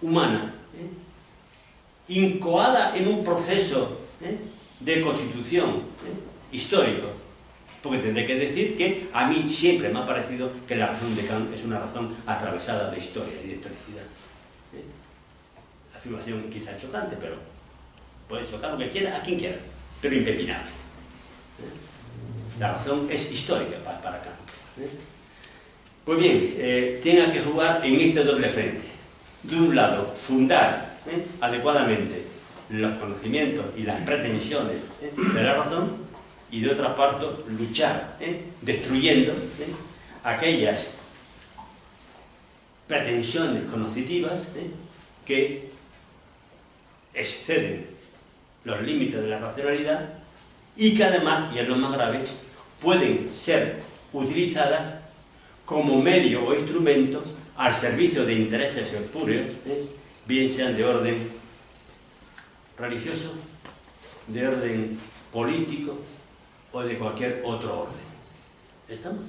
humana, incoada en un proceso de constitución histórico, porque tendré que decir que a mí siempre me ha parecido que la razón de Kant es una razón atravesada de historia y de historicidad. Afirmación quizá chocante, pero puede chocar lo que quiera, a quien quiera, pero impepinable. La razón es histórica para Kant. Pues bien, tiene que jugar en este doble frente. De un lado, fundar adecuadamente los conocimientos y las pretensiones de la razón, y de otra parte luchar, destruyendo aquellas pretensiones cognitivas que exceden los límites de la racionalidad y que además, y es lo más grave, pueden ser utilizadas como medio o instrumento al servicio de intereses espurios, bien sean de orden religioso, de orden político o de cualquier otro orden. ¿Estamos?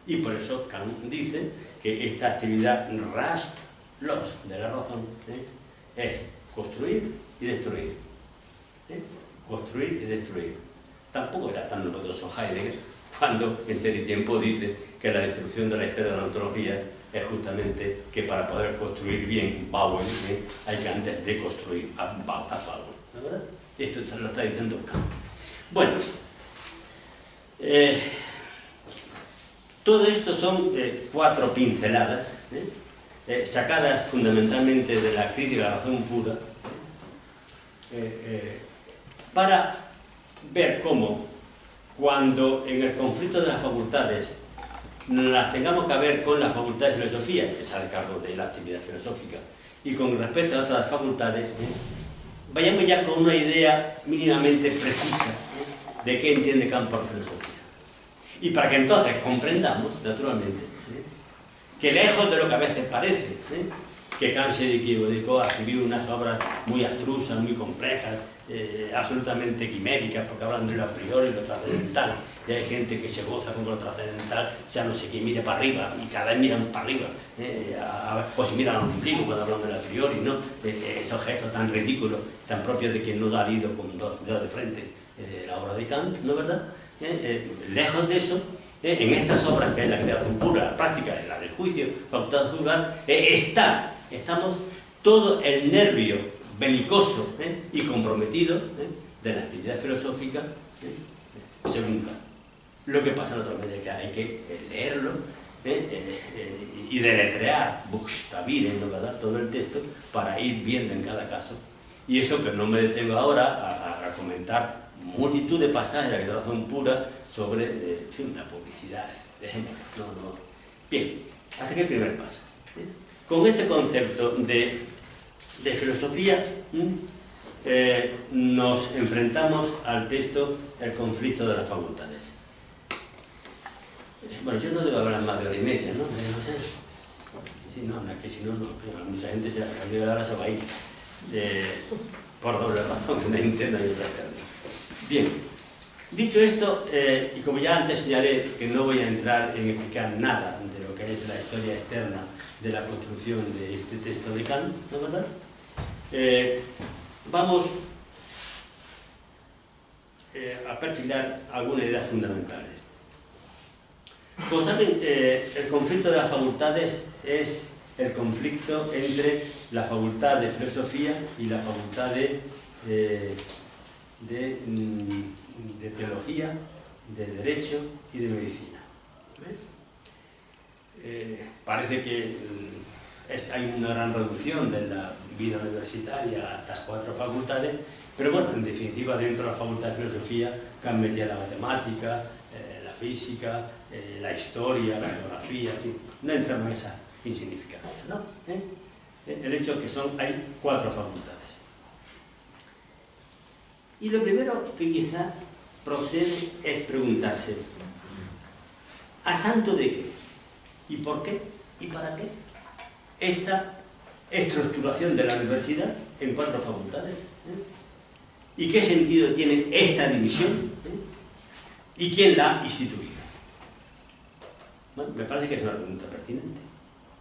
Y por eso Kant dice que esta actividad Rastlos de la razón es construir y destruir. Construir y destruir. Tampoco era tan novedoso Heidegger cuando en Ser y Tiempo dice que la destrucción de la historia de la ontología es justamente que para poder construir bien Bauen hay que antes deconstruir a Bauen, ¿no es verdad? Esto lo está diciendo Kant. Bueno, todo esto son 4 pinceladas sacadas fundamentalmente de la crítica de la razón pura para ver cómo cuando en el conflicto de las facultades las tengamos que ver con la facultad de filosofía, que sale a cargo de la actividad filosófica, y con respecto a otras facultades, vayamos ya con una idea mínimamente precisa de qué entiende Kant por filosofía. Y para que entonces comprendamos, naturalmente, que lejos de lo que a veces parece, que Kant se dedicó a escribir unas obras muy abstrusas, muy complejas, absolutamente quiméricas, porque hablan de lo a priori y lo trascendental, y hay gente que se goza con lo trascendental, sea no sé quién mire para arriba, y cada vez miran para arriba, pues miran al ombligo cuando hablan de lo a priori, ¿no? Ese objeto tan ridículo, tan propio de quien no ha leído con 2 dedos de frente la obra de Kant, ¿no es verdad? Lejos de eso, en estas obras, que es la creación pura, la práctica, la del juicio, facultad de juzgar, estamos todo el nervio belicoso y comprometido de la actividad filosófica según Kant. Lo que pasa naturalmente es que hay que leerlo y deletrear, buxtabiren, ¿no verdad?, todo el texto para ir viendo en cada caso. Y eso que no me detengo ahora a comentar multitud de pasajes de la razón pura sobre la publicidad, ejemplo. Bien, hasta aquí el primer paso. Con este concepto de filosofía nos enfrentamos al texto El conflicto de las facultades. Bueno, yo no debo hablar más de hora y media, ¿no? No sé. Sí, no, es que si no, mucha gente se ahora se va a ir. Por doble razón, una interna y otra externa. Bien, dicho esto, y como ya antes señalé que no voy a entrar en explicar nada de lo que es la historia externa de la construcción de este texto de Kant, ¿no es verdad? Vamos a perfilar algunas ideas fundamentales. Como saben, el conflicto de las facultades es el conflicto entre la facultad de filosofía y la facultad de teología, de derecho y de medicina. Parece que hay una gran reducción de la vida universitaria a estas 4 facultades, pero bueno, en definitiva, dentro de la facultad de filosofía Kant metía la matemática, la física, la historia, la geografía, en fin, no entramos en esa insignificancia, ¿no? El hecho es que hay 4 facultades. Y lo primero que quizá procede es preguntarse, ¿a santo de qué? ¿Y por qué? ¿Y para qué? Esta estructuración de la universidad en 4 facultades. ¿Y qué sentido tiene esta división? ¿Y quién la ha instituido? Bueno, me parece que es una pregunta pertinente.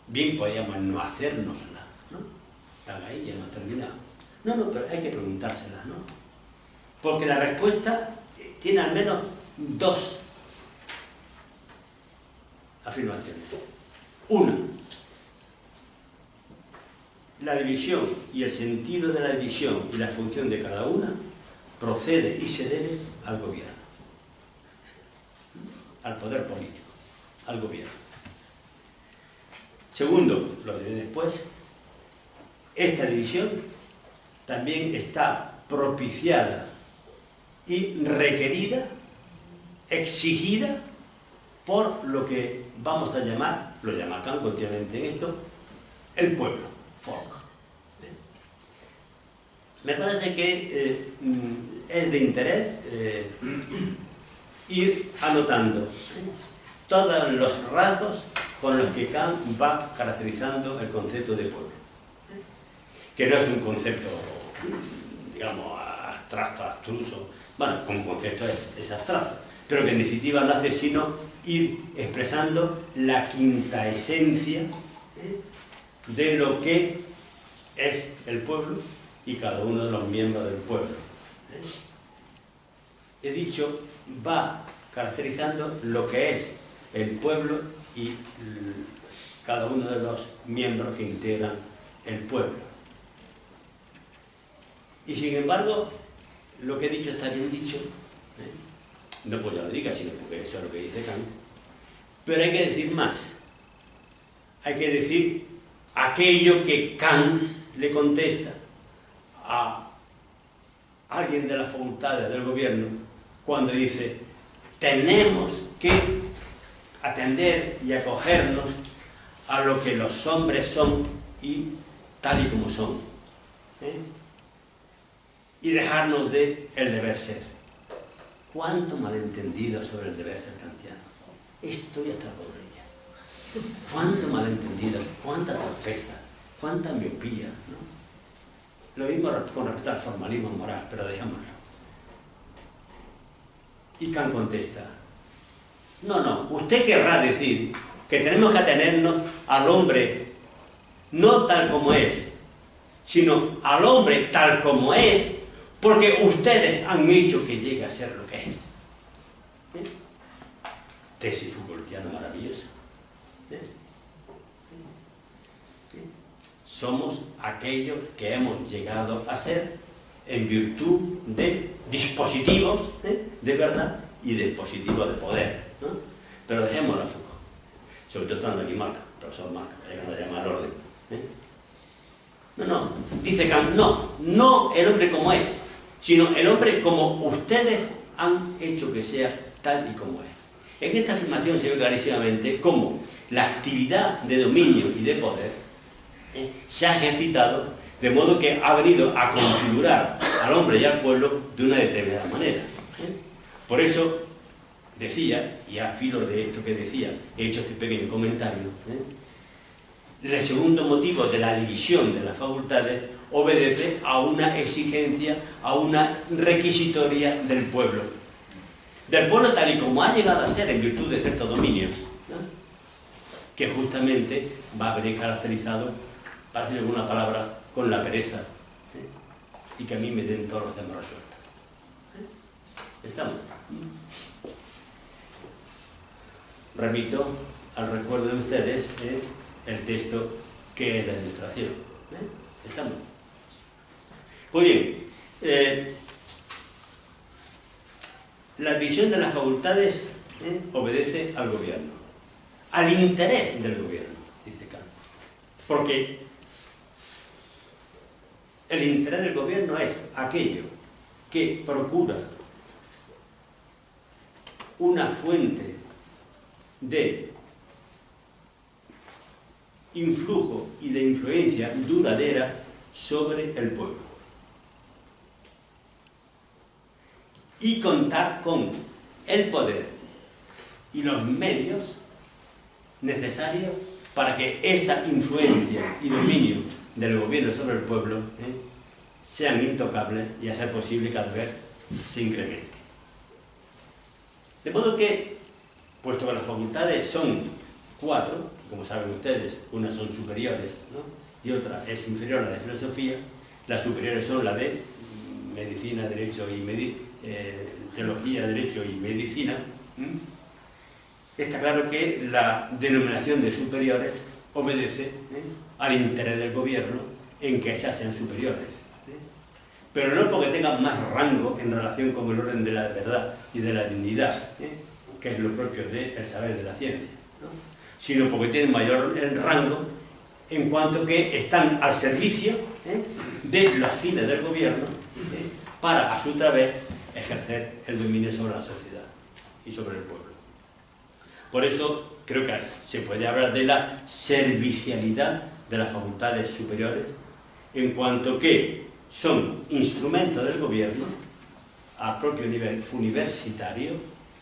Bien podríamos no hacérnosla, ¿no? Están ahí, ya hemos terminado. No, pero hay que preguntársela, ¿no? Porque la respuesta tiene al menos 2 afirmaciones. Una, la división y el sentido de la división y la función de cada una procede y se debe al gobierno, al poder político, al gobierno. Segundo, lo diré después, esta división también está propiciada y requerida, exigida por lo que vamos a llamar, lo llama Kant continuamente en esto, el pueblo, folk. Me parece que es de interés ir anotando todos los rasgos con los que Kant va caracterizando el concepto de pueblo, que no es un concepto, digamos, abstracto, abstruso. Bueno, como concepto es abstracto, pero que en definitiva no hace sino ir expresando la quinta esencia de lo que es el pueblo y cada uno de los miembros del pueblo. He dicho, va caracterizando lo que es el pueblo y cada uno de los miembros que integran el pueblo. Y sin embargo, lo que he dicho está bien dicho, no porque yo lo diga, sino porque eso es lo que dice Kant, pero hay que decir más. Hay que decir aquello que Kant le contesta a alguien de las facultades del gobierno cuando dice: tenemos que atender y acogernos a lo que los hombres son y tal y como son, y dejarnos de el deber ser. ¿Cuánto malentendido sobre el deber ser kantiano? Estoy hasta la pobreza. ¿Cuánto malentendido? ¿Cuánta torpeza? ¿Cuánta miopía? ¿No? Lo mismo con respecto al formalismo moral, pero dejémoslo. Y Kant contesta: no, usted querrá decir que tenemos que atenernos al hombre no tal como es, sino al hombre tal como es, porque ustedes han hecho que llegue a ser lo que es. Tesis Foucaultiana maravillosa. Somos aquellos que hemos llegado a ser en virtud de dispositivos de verdad y de dispositivos de poder, ¿no? Pero dejémoslo a Foucault, sobre todo estando aquí Marca, el profesor Marca, llegando a llamar al orden. No, dice Kant, no el hombre como es, sino el hombre como ustedes han hecho que sea tal y como es. En esta afirmación se ve clarísimamente cómo la actividad de dominio y de poder se ha ejercitado de modo que ha venido a configurar al hombre y al pueblo de una determinada manera. Por eso decía, y a filo de esto que decía, he hecho este pequeño comentario, el segundo motivo de la división de las facultades obedece a una exigencia, a una requisitoria del pueblo. Del pueblo tal y como ha llegado a ser en virtud de ciertos dominios, ¿no? Que justamente va a venir caracterizado, para decir alguna palabra, con la pereza, y que a mí me den todos los temas resueltos. ¿Estamos? Remito al recuerdo de ustedes el texto que es la ilustración. ¿Estamos? Pues bien, la división de las facultades obedece al gobierno, al interés del gobierno, dice Kant. Porque el interés del gobierno es aquello que procura una fuente de influjo y de influencia duradera sobre el pueblo. Y contar con el poder y los medios necesarios para que esa influencia y dominio del gobierno sobre el pueblo sean intocables y a ser posible cada vez se incremente. De modo que, puesto que las facultades son 4, y como saben ustedes, unas son superiores, ¿no?, y otra es inferior a la de filosofía, las superiores son la de medicina, derecho y teología, derecho y medicina. Está claro que la denominación de superiores obedece al interés del gobierno en que esas sean superiores. Pero no porque tengan más rango en relación con el orden de la verdad y de la dignidad, que es lo propio del saber de la ciencia, ¿no?, sino porque tienen mayor rango en cuanto que están al servicio de los fines del gobierno para, a su través, ejercer el dominio sobre la sociedad y sobre el pueblo. Por eso creo que se puede hablar de la servicialidad de las facultades superiores, en cuanto que son instrumentos del gobierno al propio nivel universitario,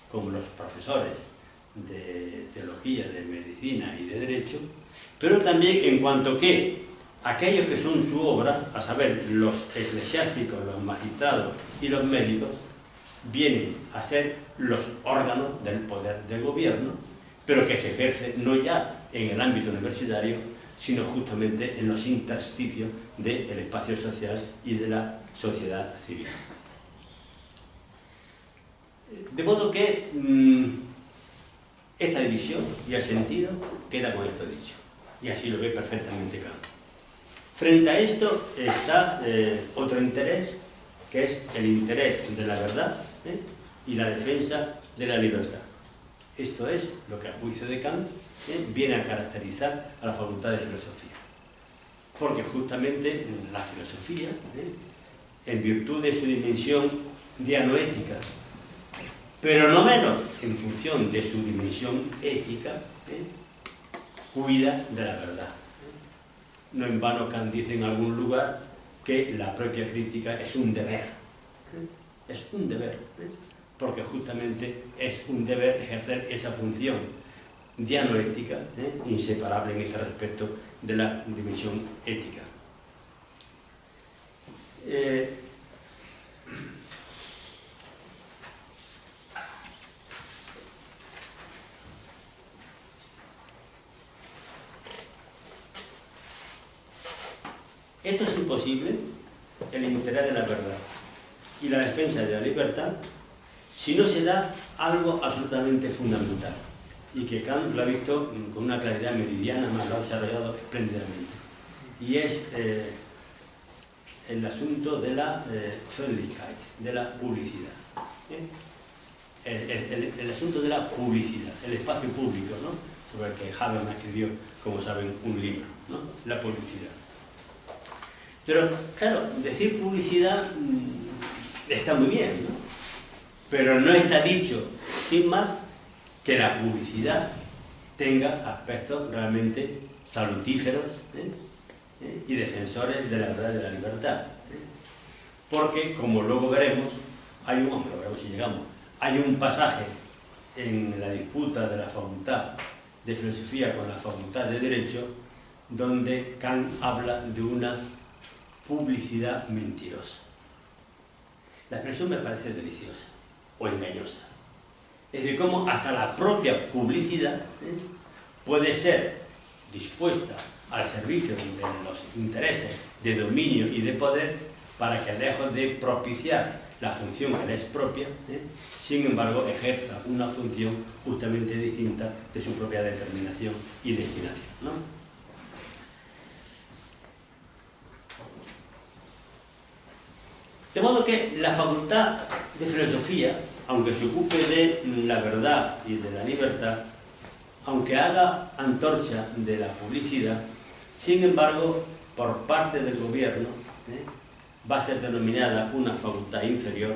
como los profesores de teología, de medicina y de derecho, pero también en cuanto que aquellos que son su obra, a saber, los eclesiásticos, los magistrados y los médicos, vienen a ser los órganos del poder del gobierno, pero que se ejerce no ya en el ámbito universitario, sino justamente en los intersticios del espacio social y de la sociedad civil. De modo que esta división y el sentido queda con esto dicho, y así lo ve perfectamente Kant. Frente a esto está otro interés, que es el interés de la verdad y la defensa de la libertad. Esto es lo que, a juicio de Kant, viene a caracterizar a la facultad de filosofía. Porque justamente la filosofía, en virtud de su dimensión dianoética, pero no menos en función de su dimensión ética, cuida de la verdad. No en vano Kant dice en algún lugar que la propia crítica es un deber. Es un deber, porque justamente es un deber ejercer esa función dianoética, inseparable en este respecto de la dimensión ética. Esto es imposible, el interés de la verdad y la defensa de la libertad, si no se da algo absolutamente fundamental, y que Kant lo ha visto con una claridad meridiana, más lo ha desarrollado espléndidamente, y es el asunto de la Öffentlichkeit, de la publicidad. El asunto de la publicidad, el espacio público, ¿no?, sobre el que Habermas escribió, como saben, un libro, ¿no?, la publicidad. Pero, claro, decir publicidad está muy bien, ¿no?, pero no está dicho, sin más, que la publicidad tenga aspectos realmente salutíferos y defensores de la verdad y de la libertad. Porque, como luego veremos, veremos si llegamos, hay un pasaje en la disputa de la facultad de filosofía con la facultad de derecho donde Kant habla de una publicidad mentirosa. La expresión me parece deliciosa o engañosa. Es decir, cómo hasta la propia publicidad puede ser dispuesta al servicio de los intereses de dominio y de poder para que, lejos de propiciar la función que le es propia, sin embargo ejerza una función justamente distinta de su propia determinación y destinación, ¿no? De modo que la facultad de filosofía, aunque se ocupe de la verdad y de la libertad, aunque haga antorcha de la publicidad, sin embargo, por parte del gobierno, va a ser denominada una facultad inferior,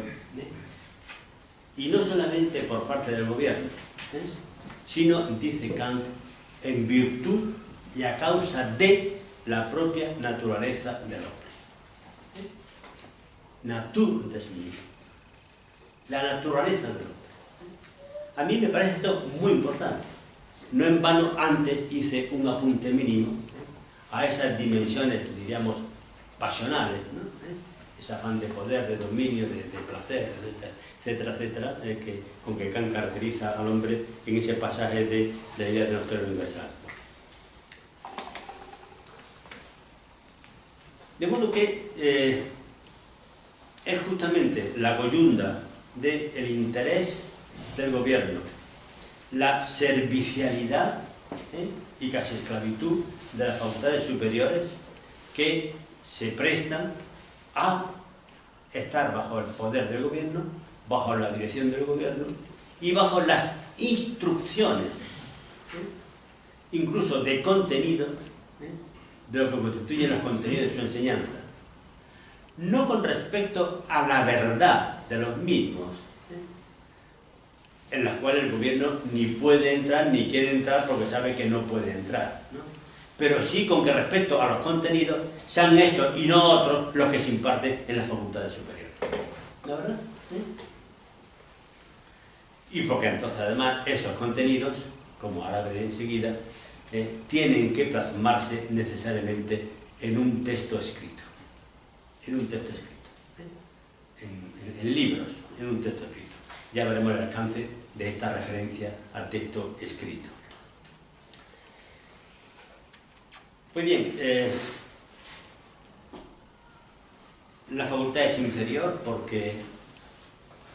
y no solamente por parte del gobierno, sino, dice Kant, en virtud y a causa de la propia naturaleza del hombre. Natur des Menschen, la naturaleza del hombre. A mí me parece esto muy importante. No en vano antes hice un apunte mínimo a esas dimensiones, diríamos, pasionales, ¿no? Ese afán de poder, de dominio, de placer, etcétera, etcétera, con que Kant caracteriza al hombre en ese pasaje de la idea del autor universal. De modo que es justamente la coyunda del interés del gobierno, la servicialidad y casi esclavitud de las facultades superiores que se prestan a estar bajo el poder del gobierno, bajo la dirección del gobierno y bajo las instrucciones, incluso de contenido, de lo que constituyen los contenidos de su enseñanza. No con respecto a la verdad de los mismos, en las cuales el gobierno ni puede entrar ni quiere entrar porque sabe que no puede entrar, ¿no? Pero sí con que respecto a los contenidos sean estos y no otros los que se imparten en las facultades superiores. ¿La verdad? Y porque entonces además esos contenidos, como ahora veré enseguida, tienen que plasmarse necesariamente en un texto escrito. En un texto escrito, en libros, en un texto escrito. Ya veremos el alcance de esta referencia al texto escrito. Pues bien, la facultad es inferior porque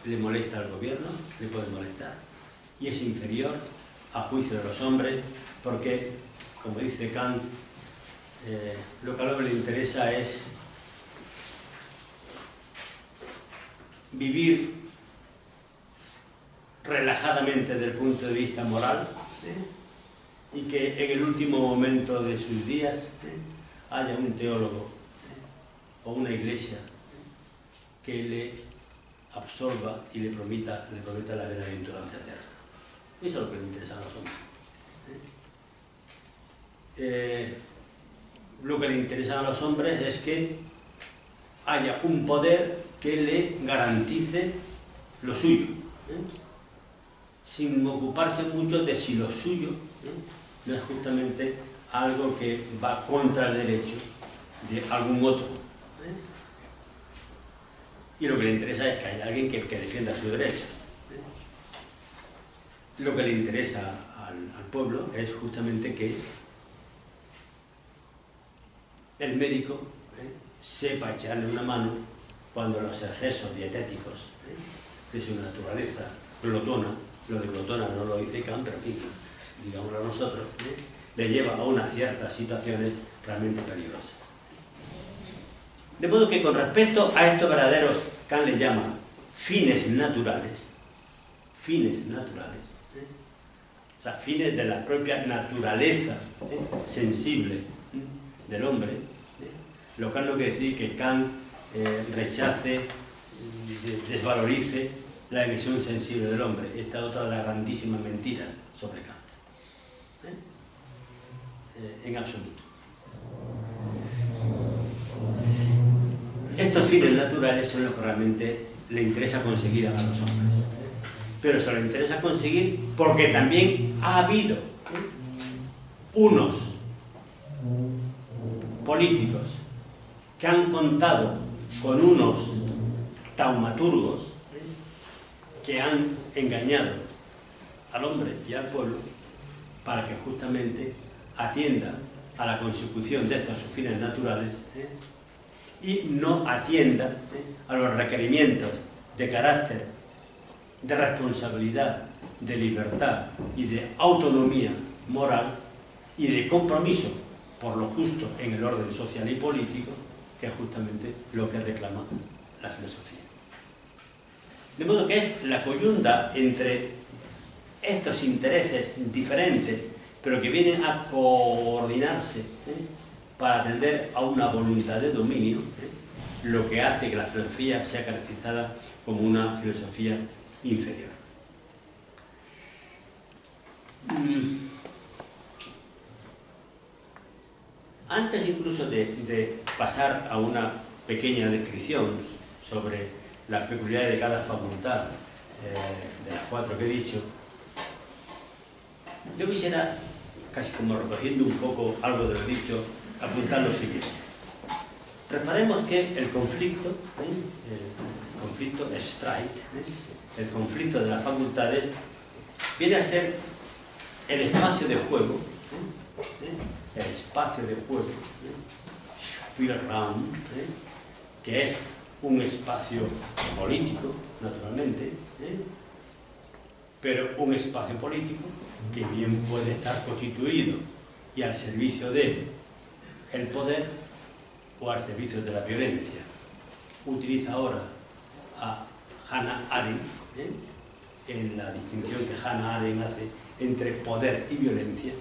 le molesta al gobierno, le puede molestar, y es inferior a juicio de los hombres porque, como dice Kant, lo que a lo que le interesa es vivir relajadamente desde el punto de vista moral, y que en el último momento de sus días haya un teólogo o una iglesia que le absorba y le prometa la bienaventuranza eterna. Eso es lo que le interesa a los hombres. Lo que le interesa a los hombres es que haya un poder que le garantice lo suyo, sin ocuparse mucho de si lo suyo no es justamente algo que va contra el derecho de algún otro. Y lo que le interesa es que haya alguien que defienda sus derechos. Lo que le interesa al pueblo es justamente que el médico sepa echarle una mano cuando los excesos dietéticos de su naturaleza glotona, lo de glotona no lo dice Kant, pero aquí, digámoslo nosotros, le lleva a unas ciertas situaciones realmente peligrosas. De modo que con respecto a estos verdaderos, Kant les llama fines naturales, o sea, fines de la propia naturaleza sensible del hombre, lo cual no quiere decir que Kant rechace, desvalorice la dimensión sensible del hombre. Esta es otra de las grandísimas mentiras sobre Kant. En absoluto. Estos fines naturales son los que realmente le interesa conseguir a los hombres. Pero se les interesa conseguir porque también ha habido unos políticos que han contado con unos taumaturgos que han engañado al hombre y al pueblo para que justamente atienda a la consecución de estos fines naturales y no atienda a los requerimientos de carácter, de responsabilidad, de libertad y de autonomía moral y de compromiso por lo justo en el orden social y político, que es justamente lo que reclama la filosofía. De modo que es la coyunda entre estos intereses diferentes, pero que vienen a coordinarse para atender a una voluntad de dominio, lo que hace que la filosofía sea caracterizada como una filosofía inferior. Antes incluso de pasar a una pequeña descripción sobre las peculiaridades de cada facultad, de las 4 que he dicho, yo quisiera, casi como recogiendo un poco algo de lo dicho, apuntar lo siguiente. Reparemos que el conflicto, el conflicto de las facultades, viene a ser el espacio de juego, Spielraum, que es un espacio político, naturalmente, pero un espacio político que bien puede estar constituido y al servicio del poder o al servicio de la violencia. Utiliza ahora a Hannah Arendt en la distinción que Hannah Arendt hace entre poder y violencia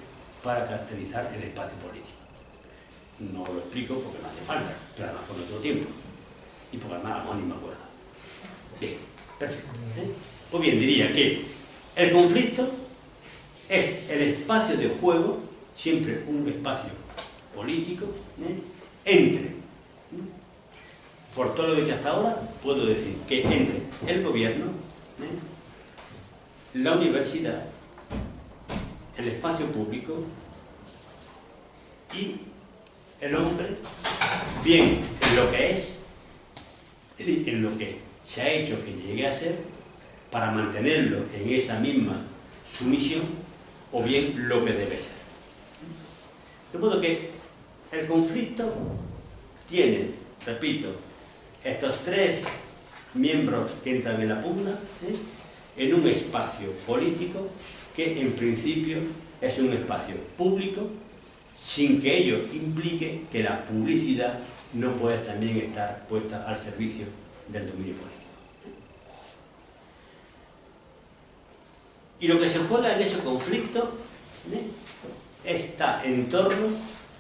para caracterizar el espacio político. No lo explico porque no hace falta, pero además con otro tiempo y porque además ni me acuerdo. Bien, perfecto. Pues bien, diría que el conflicto es el espacio de juego, siempre un espacio político, entre, por todo lo que he hecho hasta ahora, puedo decir que entre el gobierno, la universidad, el espacio público y el hombre, bien en lo que es decir, en lo que se ha hecho que llegue a ser, para mantenerlo en esa misma sumisión, o bien lo que debe ser. De modo que el conflicto tiene, repito, estos 3 miembros que entran en la pugna, en un espacio político que en principio es un espacio público, sin que ello implique que la publicidad no puede también estar puesta al servicio del dominio político. Y lo que se juega en ese conflicto está en torno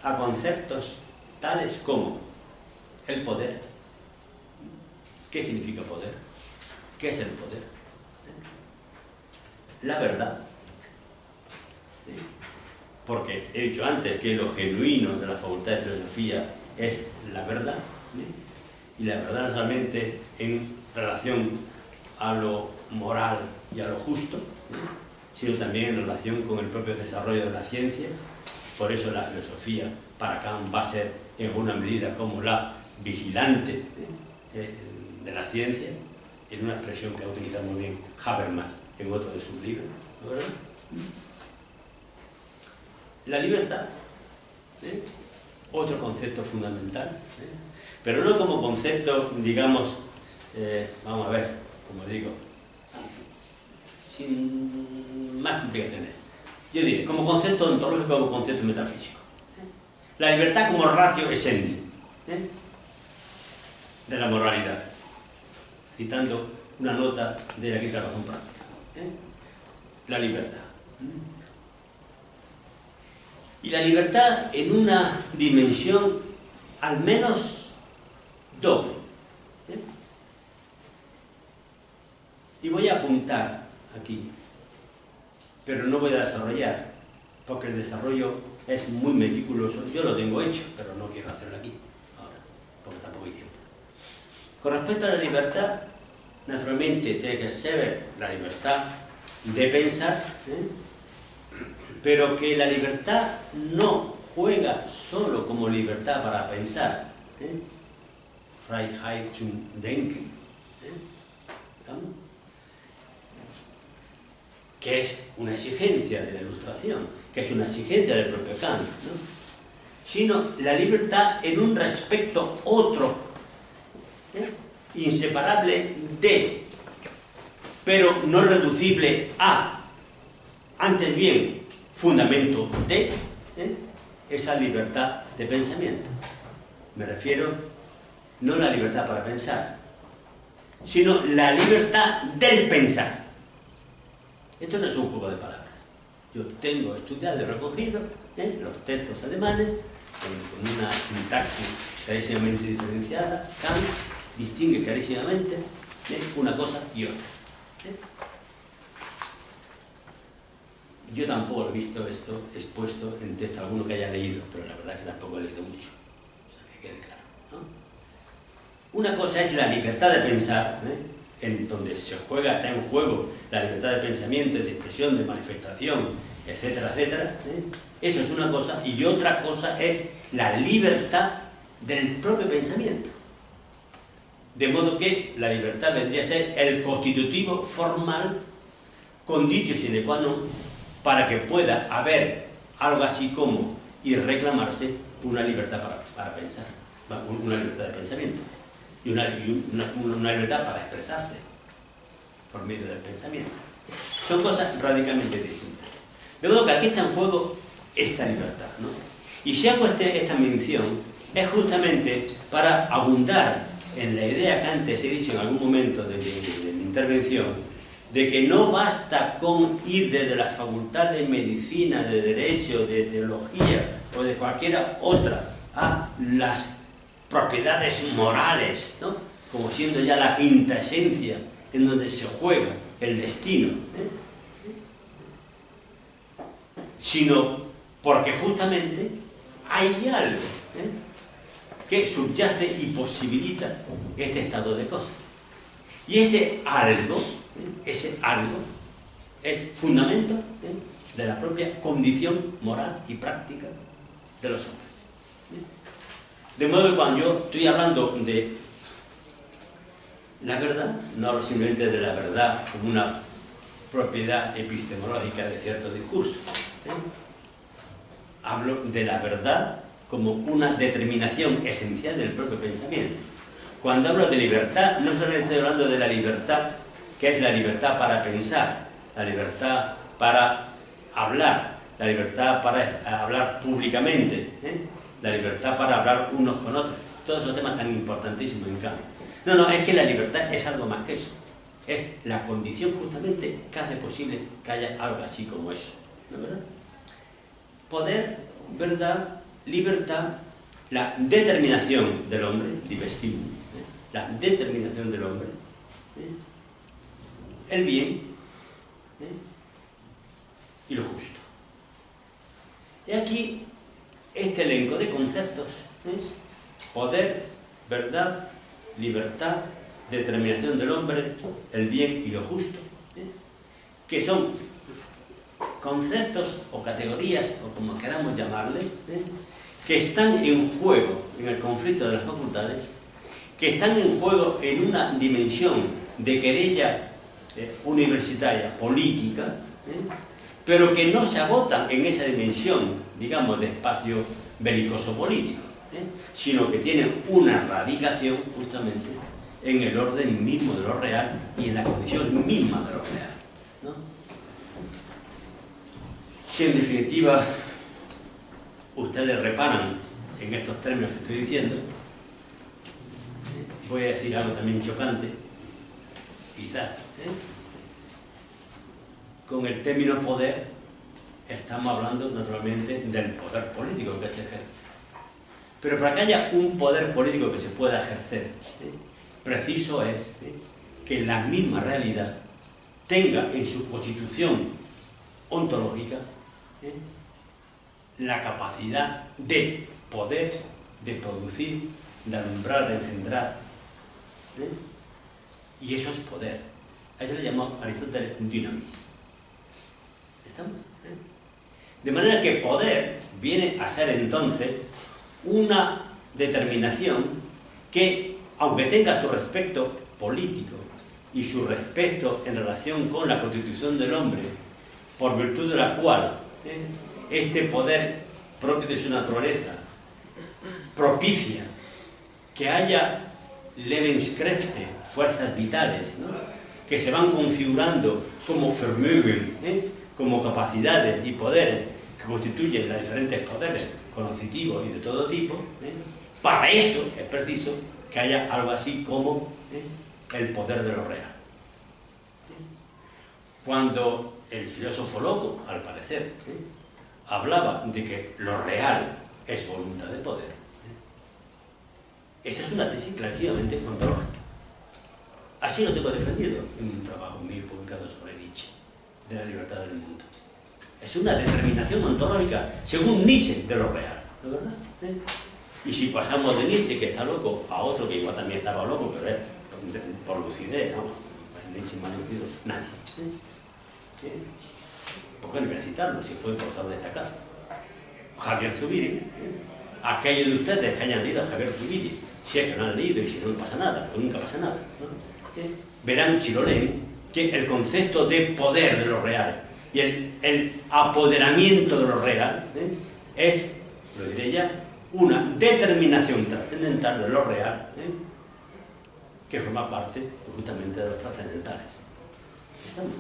a conceptos tales como el poder. ¿Qué significa poder? ¿Qué es el poder? La verdad. Porque he dicho antes que lo genuino de la Facultad de Filosofía es la verdad, y la verdad no solamente en relación a lo moral y a lo justo, sino también en relación con el propio desarrollo de la ciencia. Por eso la filosofía para Kant va a ser en alguna medida como la vigilante de la ciencia, en una expresión que ha utilizado muy bien Habermas en otro de sus libros, ¿no, verdad? La libertad, otro concepto fundamental, pero no como concepto, digamos, vamos a ver, como digo, sin más complicaciones. Yo diré, como concepto ontológico, como concepto metafísico. La libertad como ratio essendi de la moralidad, citando una nota de la Quinta Razón Práctica. La libertad. Y la libertad en una dimensión al menos doble. Y voy a apuntar aquí, pero no voy a desarrollar, porque el desarrollo es muy meticuloso. Yo lo tengo hecho, pero no quiero hacerlo aquí, ahora, porque tampoco hay tiempo. Con respecto a la libertad, naturalmente tiene que ser la libertad de pensar, pero que la libertad no juega solo como libertad para pensar, Freiheit zum Denken, ¿estamos? Que es una exigencia de la Ilustración, que es una exigencia del propio Kant, ¿no? Sino la libertad en un respecto otro, inseparable de, pero no reducible a, antes bien, fundamento de esa libertad de pensamiento. Me refiero no a la libertad para pensar, sino la libertad del pensar. Esto no es un juego de palabras. Yo tengo estudiado y recogido los textos alemanes con una sintaxis clarísimamente diferenciada. Kant distingue clarísimamente una cosa y otra. Yo tampoco he visto esto expuesto en texto alguno que haya leído, pero la verdad es que tampoco he leído mucho. O sea, que quede claro, ¿no? Una cosa es la libertad de pensar, en donde se juega, está en juego la libertad de pensamiento, de expresión, de manifestación, etcétera, etcétera. Eso es una cosa, y otra cosa es la libertad del propio pensamiento. De modo que la libertad vendría a ser el constitutivo formal, conditio sine qua non, para que pueda haber algo así como y reclamarse una libertad para pensar, una libertad de pensamiento y una libertad para expresarse por medio del pensamiento. Son cosas radicalmente distintas. De modo que aquí está en juego esta libertad, ¿no? Y si hago esta mención es justamente para abundar en la idea que antes he dicho en algún momento de mi intervención, de que no basta con ir desde la facultad de medicina, de derecho, de teología o de cualquier otra a las propiedades morales, ¿no? Como siendo ya la quinta esencia en donde se juega el destino, sino porque justamente hay algo que subyace y posibilita este estado de cosas. Y ese algo es fundamento de la propia condición moral y práctica de los hombres. De modo que cuando yo estoy hablando de la verdad, no hablo simplemente de la verdad como una propiedad epistemológica de cierto discurso. Hablo de la verdad como una determinación esencial del propio pensamiento. Cuando hablo de libertad, no solamente estoy hablando de la libertad, que es la libertad para pensar, la libertad para hablar, la libertad para hablar públicamente, la libertad para hablar unos con otros, todos esos temas tan importantísimos en Kant. No, es que la libertad es algo más que eso. Es la condición justamente que hace posible que haya algo así como eso, ¿no es verdad? Poder, verdad, libertad, la determinación del hombre, die Bestimmung, la determinación del hombre, el bien y lo justo. Y aquí este elenco de conceptos, poder, verdad, libertad, determinación del hombre, el bien y lo justo, que son conceptos o categorías, o como queramos llamarle, que están en juego en el conflicto de las facultades, que están en juego en una dimensión de querella universitaria, política, pero que no se agotan en esa dimensión, digamos, de espacio belicoso político, sino que tienen una radicación justamente en el orden mismo de lo real y en la condición misma de lo real, ¿no? Si en definitiva ustedes reparan en estos términos que estoy diciendo, voy a decir algo también chocante, quizás, con el término poder estamos hablando naturalmente del poder político que se ejerce. Pero para que haya un poder político que se pueda ejercer, preciso es que la misma realidad tenga en su constitución ontológica la capacidad de poder, de producir, de alumbrar, de engendrar. Y eso es poder. A eso le llamó Aristóteles dynamis. ¿Estamos? De manera que poder viene a ser entonces una determinación que, aunque tenga su respecto político y su respecto en relación con la constitución del hombre, por virtud de la cual este poder propio de su naturaleza propicia que haya Lebenskräfte, fuerzas vitales, ¿no?, que se van configurando como Vermögen, como capacidades y poderes que constituyen los diferentes poderes coercitivos y de todo tipo. Para eso es preciso que haya algo así como el poder de lo real. Cuando el filósofo loco, al parecer, hablaba de que lo real es voluntad de poder, esa es una tesis clarísimamente ontológica. Así lo tengo defendido en un trabajo mío publicado sobre Nietzsche, de la libertad del mundo. Es una determinación ontológica, según Nietzsche, de lo real, ¿no es verdad? Y si pasamos de Nietzsche, que está loco, a otro que igual también estaba loco, pero es por lucidez, ¿no? Nietzsche más lucido, nadie. ¿Por qué no voy a citarlo si fue profesor de esta casa? Javier Zubiri. Aquellos de ustedes que hayan leído a Javier Zubiri, si es que no han leído y si no, no pasa nada, porque nunca pasa nada, ¿no? Verán, si lo leen, que el concepto de poder de lo real y el apoderamiento de lo real es, lo diré ya, una determinación trascendental de lo real que forma parte justamente de los trascendentales. ¿Estamos?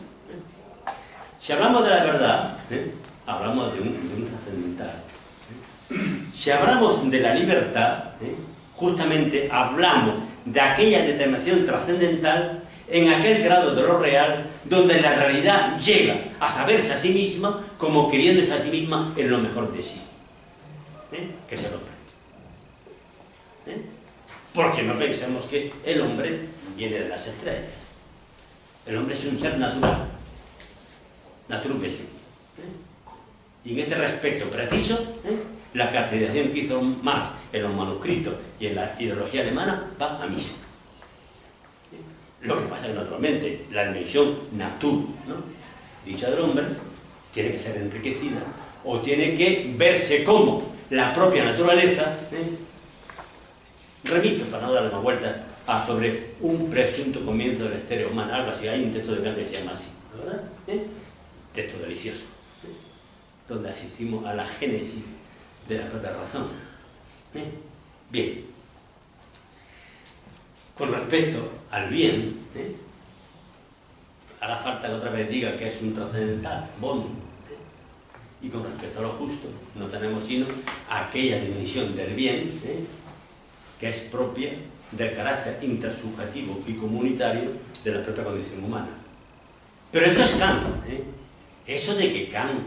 Si hablamos de la verdad, hablamos de un trascendental. Si hablamos de la libertad, justamente hablamos de aquella determinación trascendental en aquel grado de lo real donde la realidad llega a saberse a sí misma como queriéndose a sí misma en lo mejor de sí, que es el hombre. Porque no pensemos que el hombre viene de las estrellas. El hombre es un ser natural, naturwesen. Y en este respecto preciso, la caracterización que hizo Marx en los manuscritos y en la ideología alemana va a misa. Lo que pasa es que, naturalmente, la dimensión natur, ¿no?, dicha del hombre, tiene que ser enriquecida o tiene que verse como la propia naturaleza. Remito, para no darle más vueltas, a sobre un presunto comienzo de la historia humana, algo así. Hay un texto de Kant que se llama así, ¿verdad? Texto delicioso, donde asistimos a la génesis de la propia razón. Bien, con respecto al bien, hará falta que otra vez diga que es un trascendental, bonum, y con respecto a lo justo, no tenemos sino aquella dimensión del bien, que es propia del carácter intersubjetivo y comunitario de la propia condición humana. Pero esto es Kant, eso de que Kant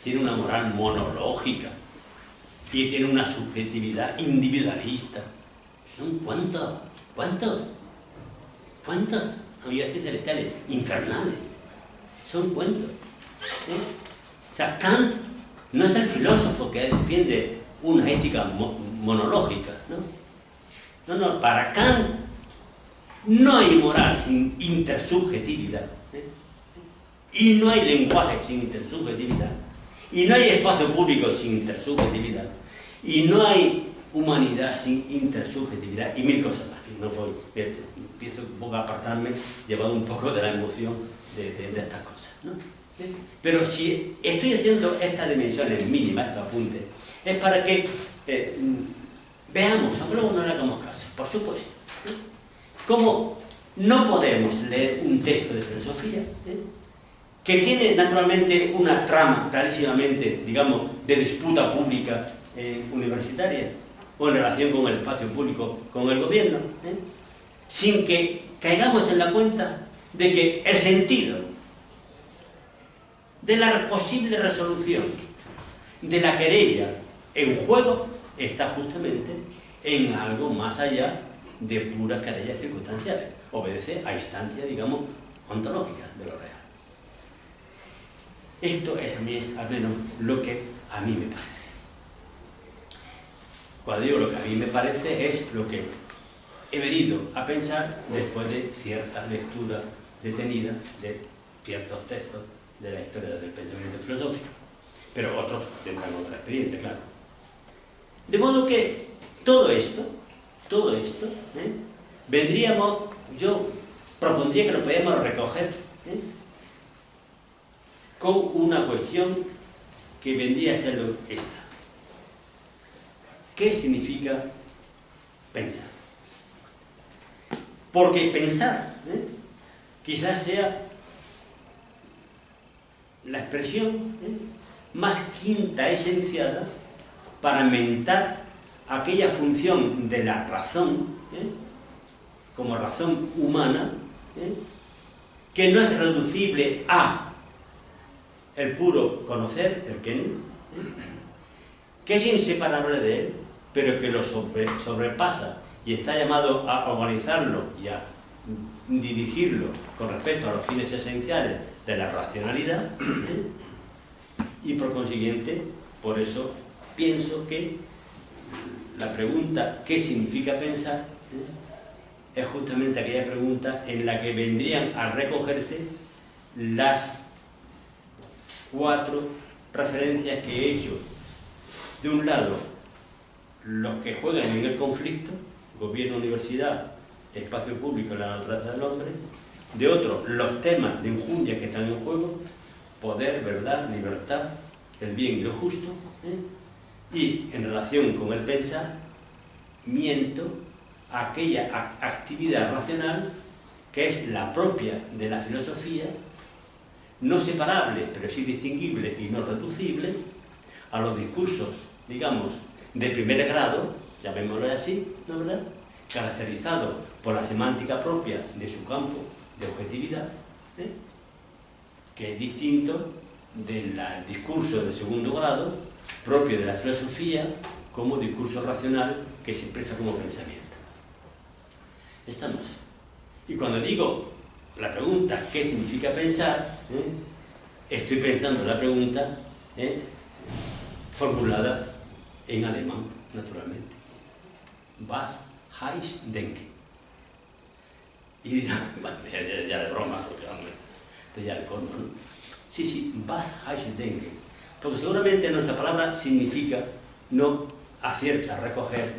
tiene una moral monológica y tiene una subjetividad individualista, son cuántos, había que decir celestiales, infernales, son cuentos. O sea, Kant no es el filósofo que defiende una ética monológica, ¿no? No, para Kant no hay moral sin intersubjetividad, y no hay lenguaje sin intersubjetividad, y no hay espacio público sin intersubjetividad, y no hay humanidad sin intersubjetividad, y mil cosas más. No voy, empiezo un poco a apartarme, llevado un poco de la emoción de estas cosas, ¿no? Pero si estoy haciendo estas dimensiones mínimas, estos apuntes, es para que veamos, aunque luego no le hagamos caso, por supuesto, cómo no podemos leer un texto de filosofía que tiene naturalmente una trama clarísimamente, digamos, de disputa pública universitaria o en relación con el espacio público, con el gobierno, sin que caigamos en la cuenta de que el sentido de la posible resolución de la querella en juego está justamente en algo más allá de puras querellas circunstanciales. Obedece a instancias, digamos, ontológica de lo real. Esto es a mí, al menos, lo que a mí me parece. Cuando digo lo que a mí me parece, es lo que he venido a pensar después de cierta lectura detenida de ciertos textos de la historia del pensamiento filosófico, pero otros tendrán otra experiencia, claro. De modo que todo esto, vendríamos, yo propondría que lo podíamos recoger con una cuestión que vendría a ser esta. ¿Qué significa pensar? Porque pensar quizás sea la expresión más quinta esenciada para mentar aquella función de la razón, como razón humana, que no es reducible a el puro conocer, el kening, que es inseparable de él, pero que lo sobrepasa y está llamado a organizarlo y a dirigirlo con respecto a los fines esenciales de la racionalidad, y por consiguiente, por eso pienso que la pregunta ¿qué significa pensar? Es justamente aquella pregunta en la que vendrían a recogerse las 4 referencias que he hecho. De un lado, los que juegan en el conflicto, gobierno, universidad, espacio público y la naturaleza del hombre. De otro, los temas de enjundia que están en juego, poder, verdad, libertad, el bien y lo justo. Y en relación con el pensamiento, aquella actividad racional que es la propia de la filosofía, no separable, pero sí distinguible y no reducible a los discursos, digamos, de primer grado, llamémoslo así, ¿no es verdad?, caracterizado por la semántica propia de su campo de objetividad, que es distinto del discurso de segundo grado, propio de la filosofía, como discurso racional que se expresa como pensamiento. Estamos. Y cuando digo la pregunta ¿qué significa pensar?, estoy pensando la pregunta formulada en alemán, naturalmente. Was heißt denken? Y dirán, bueno, ya de broma, porque hombre, esto ya el colmo, ¿no? Sí, was heißt denken? Porque seguramente nuestra palabra significa, no acierta a recoger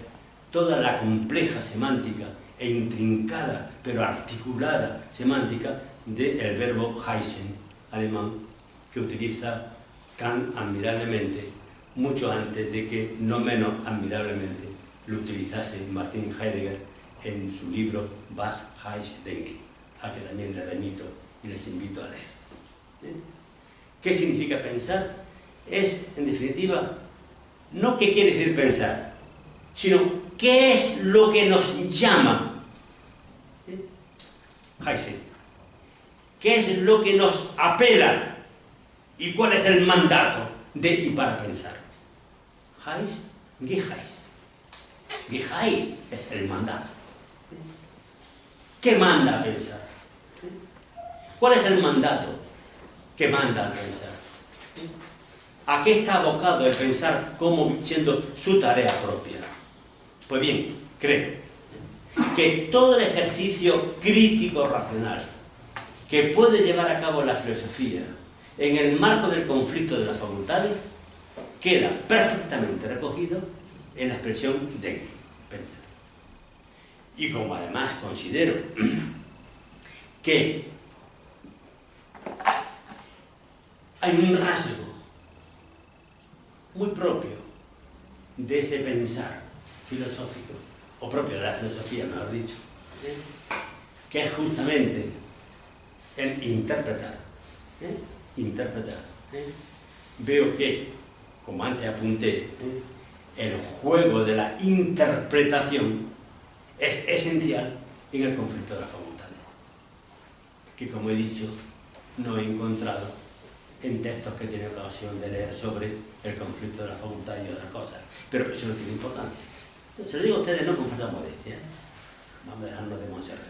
toda la compleja semántica e intrincada, pero articulada semántica del verbo heißen, alemán, que utiliza Kant admirablemente, mucho antes de que, no menos admirablemente, lo utilizase Martin Heidegger en su libro Was heißt denken, a que también les remito y les invito a leer. ¿Qué significa pensar? Es, en definitiva, no qué quiere decir pensar, sino qué es lo que nos llama. Heißen. ¿Qué es lo que nos apela? ¿Y cuál es el mandato de y para pensar? Heiß, Geheiß. Geheiß es el mandato. ¿Qué manda a pensar? ¿Cuál es el mandato que manda a pensar? ¿A qué está abocado el pensar como siendo su tarea propia? Pues bien, creo que todo el ejercicio crítico racional que puede llevar a cabo la filosofía en el marco del conflicto de las facultades queda perfectamente recogido en la expresión denken, pensar. Y como además considero que hay un rasgo muy propio de ese pensar filosófico, o propio de la filosofía, mejor dicho, que es justamente el interpretar. Veo que, como antes apunté, el juego de la interpretación es esencial en el conflicto de las facultades, que, como he dicho, no he encontrado en textos que he tenido ocasión de leer sobre el conflicto de las facultades y otras cosas, pero eso no tiene importancia. Se lo digo a ustedes no con falsa modestia, vamos a dejarnos de Montserrat.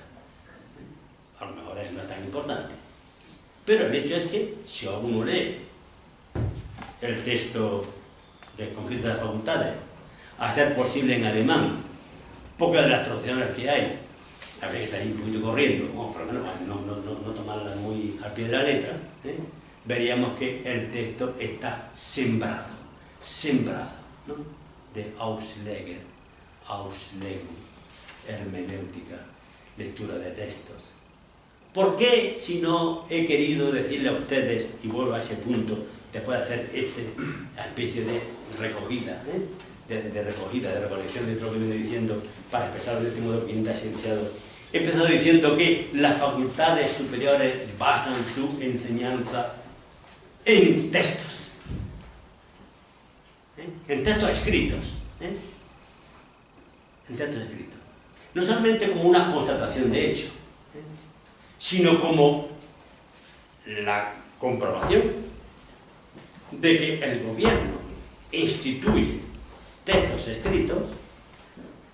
a lo mejor no es tan importante. Pero el hecho es que si uno lee el texto del conflicto de las facultades, a ser posible en alemán, pocas de las traducciones que hay, habría que salir un poquito corriendo, bueno, por lo menos no tomarlas muy al pie de la letra, veríamos que el texto está sembrado, ¿no? De Ausleger, Auslegung, hermenéutica, lectura de textos. ¿Por qué, si no he querido decirle a ustedes, y vuelvo a ese punto, después de hacer esta especie de recogida, de recolección de lo que viene diciendo, para expresarlo de este modo que está esenciado, he empezado diciendo que las facultades superiores basan su enseñanza en textos, en textos escritos, en textos escritos. No solamente como una constatación de hecho, sino como la comprobación de que el gobierno instituye textos escritos,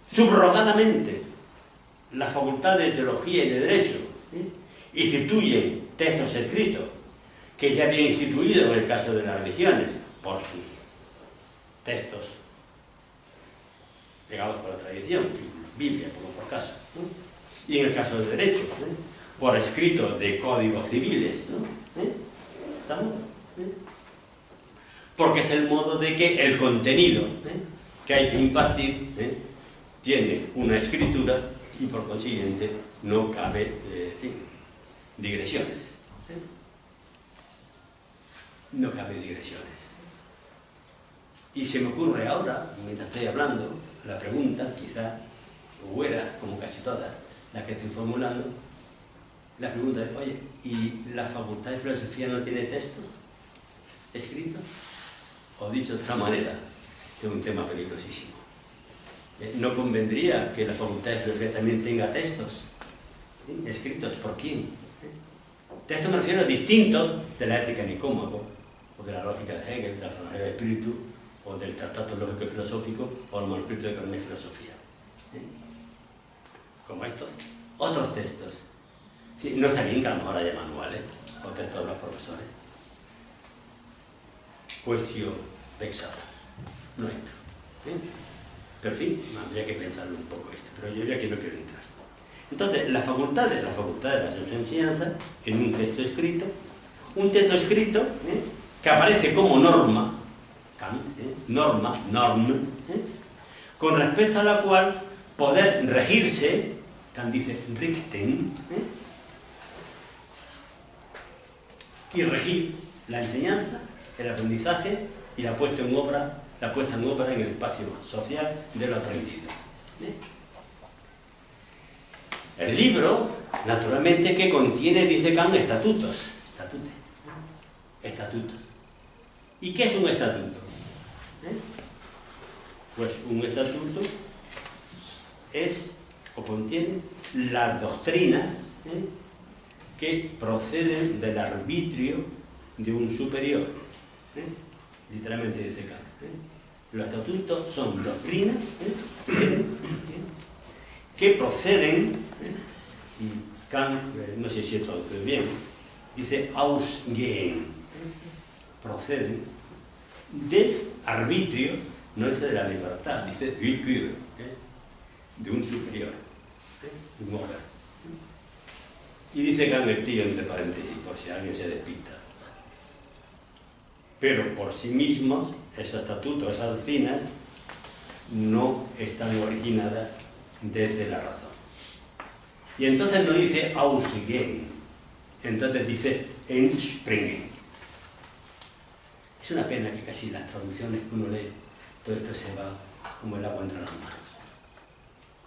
subrogadamente la Facultad de Teología y de Derecho instituyen textos escritos que ya había instituido en el caso de las religiones por sus textos legados por la tradición, Biblia por caso, y en el caso del derecho, por escrito de códigos civiles, ¿no? ¿Estamos? Porque es el modo de que el contenido que hay que impartir tiene una escritura y por consiguiente no cabe digresiones. No cabe digresiones. Y se me ocurre ahora, mientras estoy hablando, la pregunta, quizá, o era, como casi todas, la que estoy formulando, la pregunta es, oye, ¿y la Facultad de Filosofía no tiene textos escritos? O dicho de otra manera, este es un tema peligrosísimo. ¿No convendría que la Facultad de Filosofía también tenga textos escritos? ¿Por quién? Textos me refiero a distintos de la ética de Nicómaco, o de la lógica de Hegel, de la filosofía del espíritu, o del Tratado Lógico y Filosófico, o el manuscrito de Economía y Filosofía. Como estos, otros textos. Sí, no está bien que a lo mejor haya manuales, o textos de los profesores. Cuestión vexada. No entro. Pero en fin, habría que pensarlo un poco esto, pero yo ya que no quiero entrar. Entonces, la facultad de las enseñanzas, en un texto escrito que aparece como norma, Kant, norm, con respecto a la cual poder regirse, Kant dice richten, y regir la enseñanza, el aprendizaje y la puesta en obra en el espacio social de lo aprendido. El libro, naturalmente, que contiene, dice Kant, estatutos. ¿Y qué es un estatuto? Pues un estatuto es o contiene las doctrinas que proceden del arbitrio de un superior. Literalmente dice Kant. Los estatutos son doctrinas que proceden, y Kant, no sé si he traducido bien, dice ausgehen, proceden del arbitrio, no dice de la libertad, dice willkür, de un superior, un órgano. Y dice Kant el tío entre paréntesis, por si alguien se despista. Pero por sí mismos, esos estatutos, esas doctrinas, no están originadas desde la razón. Y entonces no dice ausgehen, entonces dice entspringen. Es una pena que casi las traducciones que uno lee, todo esto se va como el agua entre las manos.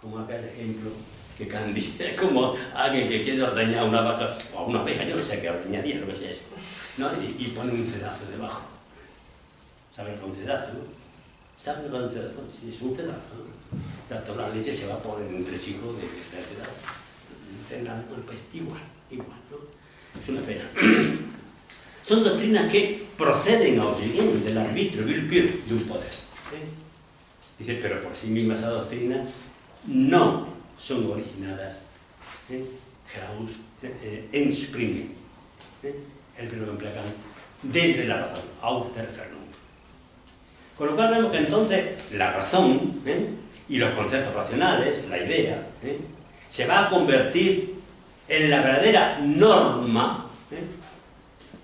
Como aquel ejemplo que Kant dice, como alguien que quiere ordeñar una vaca, o una oveja, yo no sé qué ordeñaría, lo que sea eso, ¿no? Y pone un cedazo debajo. ¿Saben qué es un cedazo, no? ¿Saben qué es un cedazo? Sí, es un cedazo, ¿no? O sea, toda la leche se va a poner en un tresijo de cedazo. No tiene nada con el país. Igual, ¿no? Es una pena. Son doctrinas que proceden a Ausgehen, del arbitrio, willkür, de un poder. Dice, pero por sí mismas esas doctrinas no son originadas entspringen, el verbo que emplea Kant, desde la razón, aus der Vernunft. Con lo cual vemos que entonces la razón y los conceptos racionales, la idea, se va a convertir en la verdadera norma,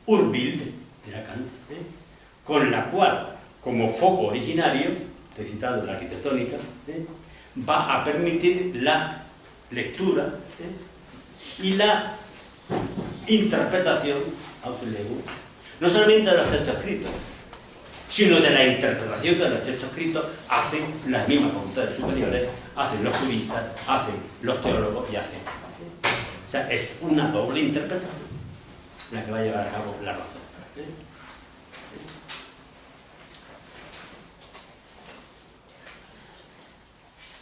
Urbild, dirá Kant, con la cual, como foco originario, estoy citando la arquitectónica, va a permitir la lectura y la interpretación, no solamente de los textos escritos, sino de la interpretación que de los textos escritos hacen las mismas facultades superiores, hacen los juristas, hacen los teólogos y hacen. O sea, es una doble interpretación la que va a llevar a cabo la razón.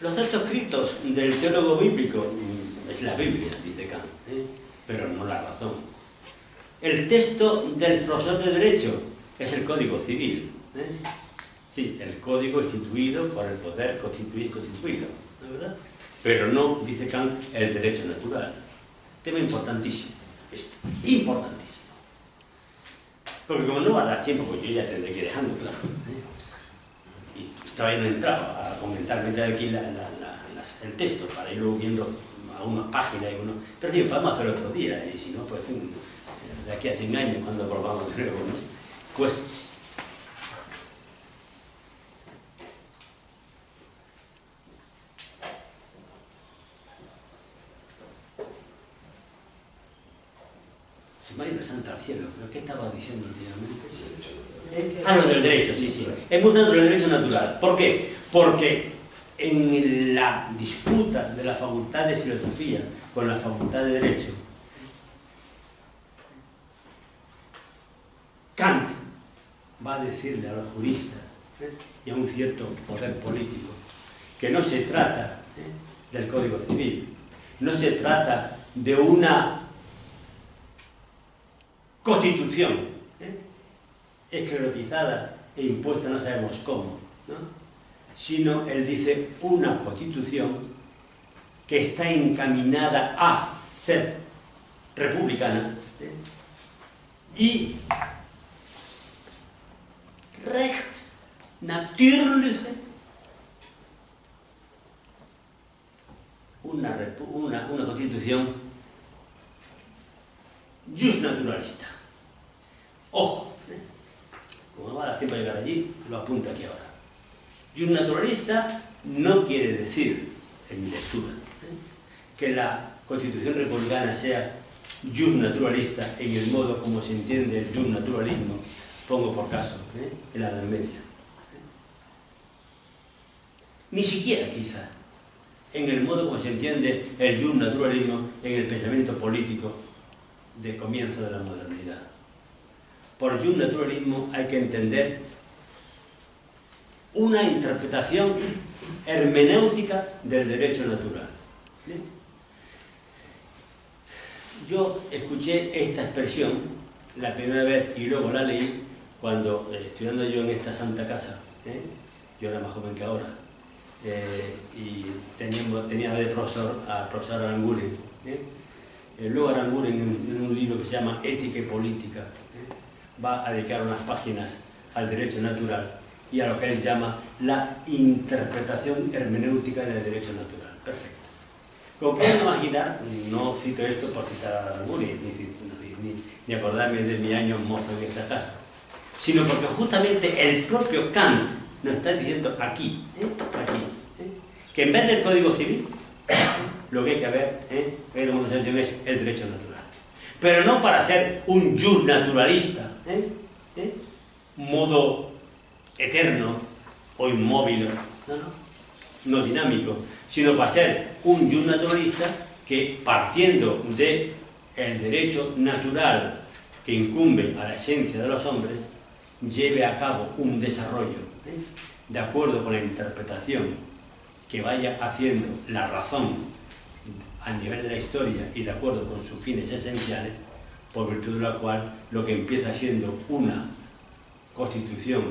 Los textos escritos del teólogo bíblico es la Biblia, dice Kant, pero no la razón. El texto del profesor de Derecho es el Código Civil. Sí, el código instituido por el poder constituido, ¿no es verdad? Pero no, dice Kant, el derecho natural. Tema importantísimo, esto, importantísimo. Porque como no va a dar tiempo, pues yo ya tendré que ir dejando, claro. Y todavía no he entrado a comentar, me he traído aquí el texto para ir luego viendo a unas páginas y unos... Pero sí, podemos hacerlo otro día, y si no, pues en fin, de aquí a 100 años, cuando volvamos de nuevo, ¿no? Pues... Se me ha ido santo al cielo, pero ¿qué estaba diciendo últimamente? Ah, lo del derecho, sí, sí. Es muy tanto el derecho natural. ¿Por qué? Porque en la disputa de la facultad de filosofía con la facultad de derecho, Kant va a decirle a los juristas y a un cierto poder político que no se trata del Código Civil, no se trata de una constitución esclerotizada e impuesta no sabemos cómo, ¿no? Sino, él dice, una constitución que está encaminada a ser republicana y rechtsnatürliche, una constitución justnaturalista. Ojo, como no va a dar tiempo a llegar allí, lo apunto aquí ahora. Justnaturalista no quiere decir, en mi lectura, que la Constitución republicana sea justnaturalista en el modo como se entiende el justnaturalismo, pongo por caso, en la Edad Media. Ni siquiera, quizá, en el modo como se entiende el justnaturalismo en el pensamiento político de comienzo de la modernidad. Por justnaturalismo hay que entender una interpretación hermenéutica del derecho natural. Yo escuché esta expresión la primera vez y luego la leí cuando, estudiando yo en esta santa casa, yo era más joven que ahora, y tenía de profesor al profesor Aranguren. Luego Aranguren, en un libro que se llama Ética y Política, va a dedicar unas páginas al derecho natural y a lo que él llama la interpretación hermenéutica del derecho natural. Perfecto. Como pueden imaginar, no cito esto por citar a Aranguren, ni acordarme de mi año mozo en esta casa, sino porque justamente el propio Kant nos está diciendo aquí, que en vez del Código Civil, lo que hay que ver, es el derecho natural. Pero no para ser un justnaturalista, modo eterno o inmóvil, no dinámico, sino para ser un justnaturalista que, partiendo del derecho natural que incumbe a la esencia de los hombres, lleve a cabo un desarrollo de acuerdo con la interpretación que vaya haciendo la razón a nivel de la historia y de acuerdo con sus fines esenciales, por virtud de la cual lo que empieza siendo una constitución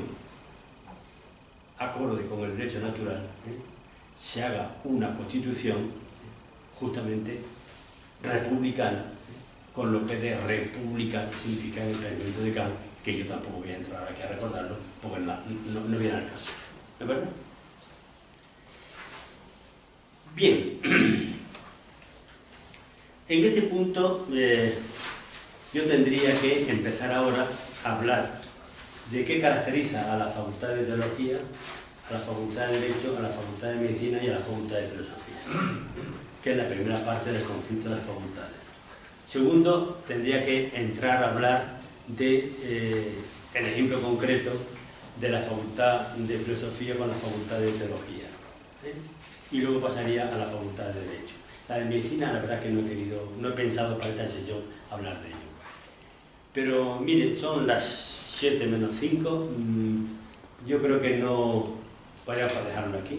acorde con el derecho natural, se haga una constitución justamente republicana, con lo que de república significa en el pensamiento de Kant, que yo tampoco voy a entrar aquí a recordarlo, porque no viene al caso. ¿De acuerdo? Bien, en este punto yo tendría que empezar ahora a hablar de qué caracteriza a la Facultad de Teología, a la Facultad de Derecho, a la Facultad de Medicina y a la Facultad de Filosofía, que es la primera parte del conflicto de las facultades. Segundo, tendría que entrar a hablar de el ejemplo concreto de la Facultad de Filosofía con la Facultad de Teología. Y luego pasaría a la Facultad de Derecho. La de Medicina, la verdad que no he pensado para esta sesión hablar de ello. Pero mire, son las 7 menos 5, yo creo que no voy a dejarlo aquí.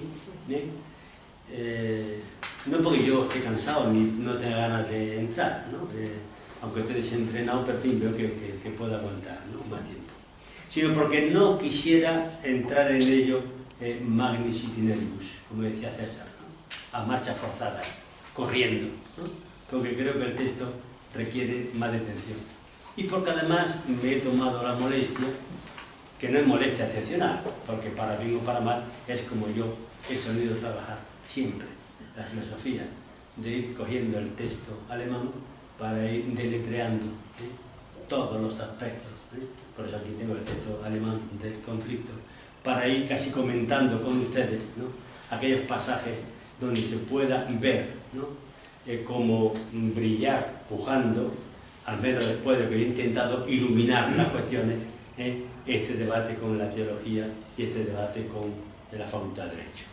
No porque yo esté cansado ni no tenga ganas de entrar, ¿no? Aunque estoy desentrenado, pero en fin, veo que puedo aguantar, ¿no? Más tiempo. Sino porque no quisiera entrar en ello magnis itineribus, como decía César, ¿no? A marcha forzada, corriendo, ¿no? Porque creo que el texto requiere más detención. Y porque además me he tomado la molestia, que no es molestia excepcional, porque para bien o para mal es como yo he solido trabajar siempre, la filosofía, de ir cogiendo el texto alemán para ir deletreando todos los aspectos, por eso aquí tengo el texto alemán del conflicto, para ir casi comentando con ustedes, ¿no? Aquellos pasajes donde se pueda ver, ¿no? Cómo brillar, pujando, al menos después de que he intentado iluminar las cuestiones, este debate con la teología y este debate con la Facultad de Derecho.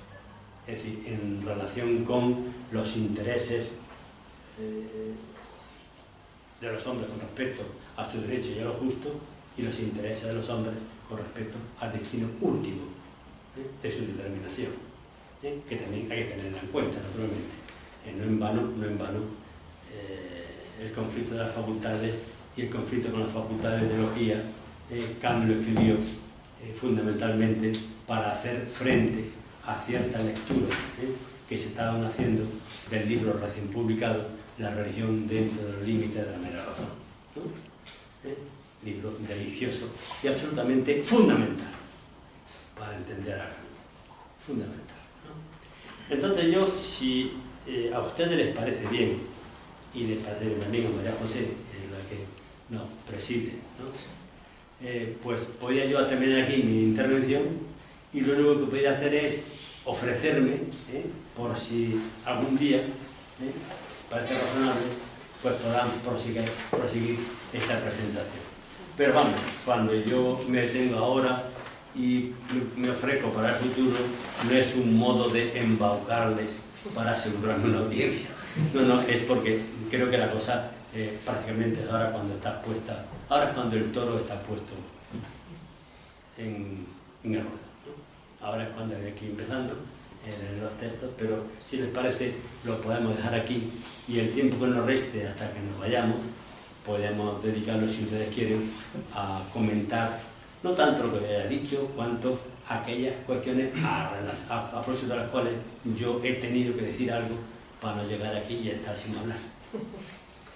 Es decir, en relación con los intereses de los hombres con respecto a su derecho y a lo justo, y los intereses de los hombres con respecto al destino último de su determinación, que también hay que tenerla en cuenta, naturalmente. No en vano, el conflicto de las facultades y el conflicto con las facultades de teología, Kant lo escribió fundamentalmente para hacer frente a ciertas lecturas que se estaban haciendo del libro recién publicado, La religión dentro de los límites de la mera razón, ¿no? Libro delicioso y absolutamente fundamental para entender a Kant, fundamental, ¿no? Entonces yo, si a ustedes les parece bien, y les parece bien también a María José, que es la que nos preside, ¿no? Pues podía yo terminar aquí mi intervención, y lo único que podía hacer es ofrecerme, por si algún día, parece razonable, pues podamos proseguir esta presentación. Pero vamos, cuando yo me detengo ahora y me ofrezco para el futuro, no es un modo de embaucarles para asegurarme una audiencia. No, es porque creo que la cosa prácticamente ahora cuando está puesta, ahora es cuando el toro está puesto en el ruedo, ¿no? Ahora es cuando hay aquí empezando en los textos, pero si les parece lo podemos dejar aquí, y el tiempo que nos reste hasta que nos vayamos podemos dedicarlo, si ustedes quieren, a comentar no tanto lo que haya dicho, cuanto aquellas cuestiones a propósito de las cuales yo he tenido que decir algo para no llegar aquí y estar sin hablar.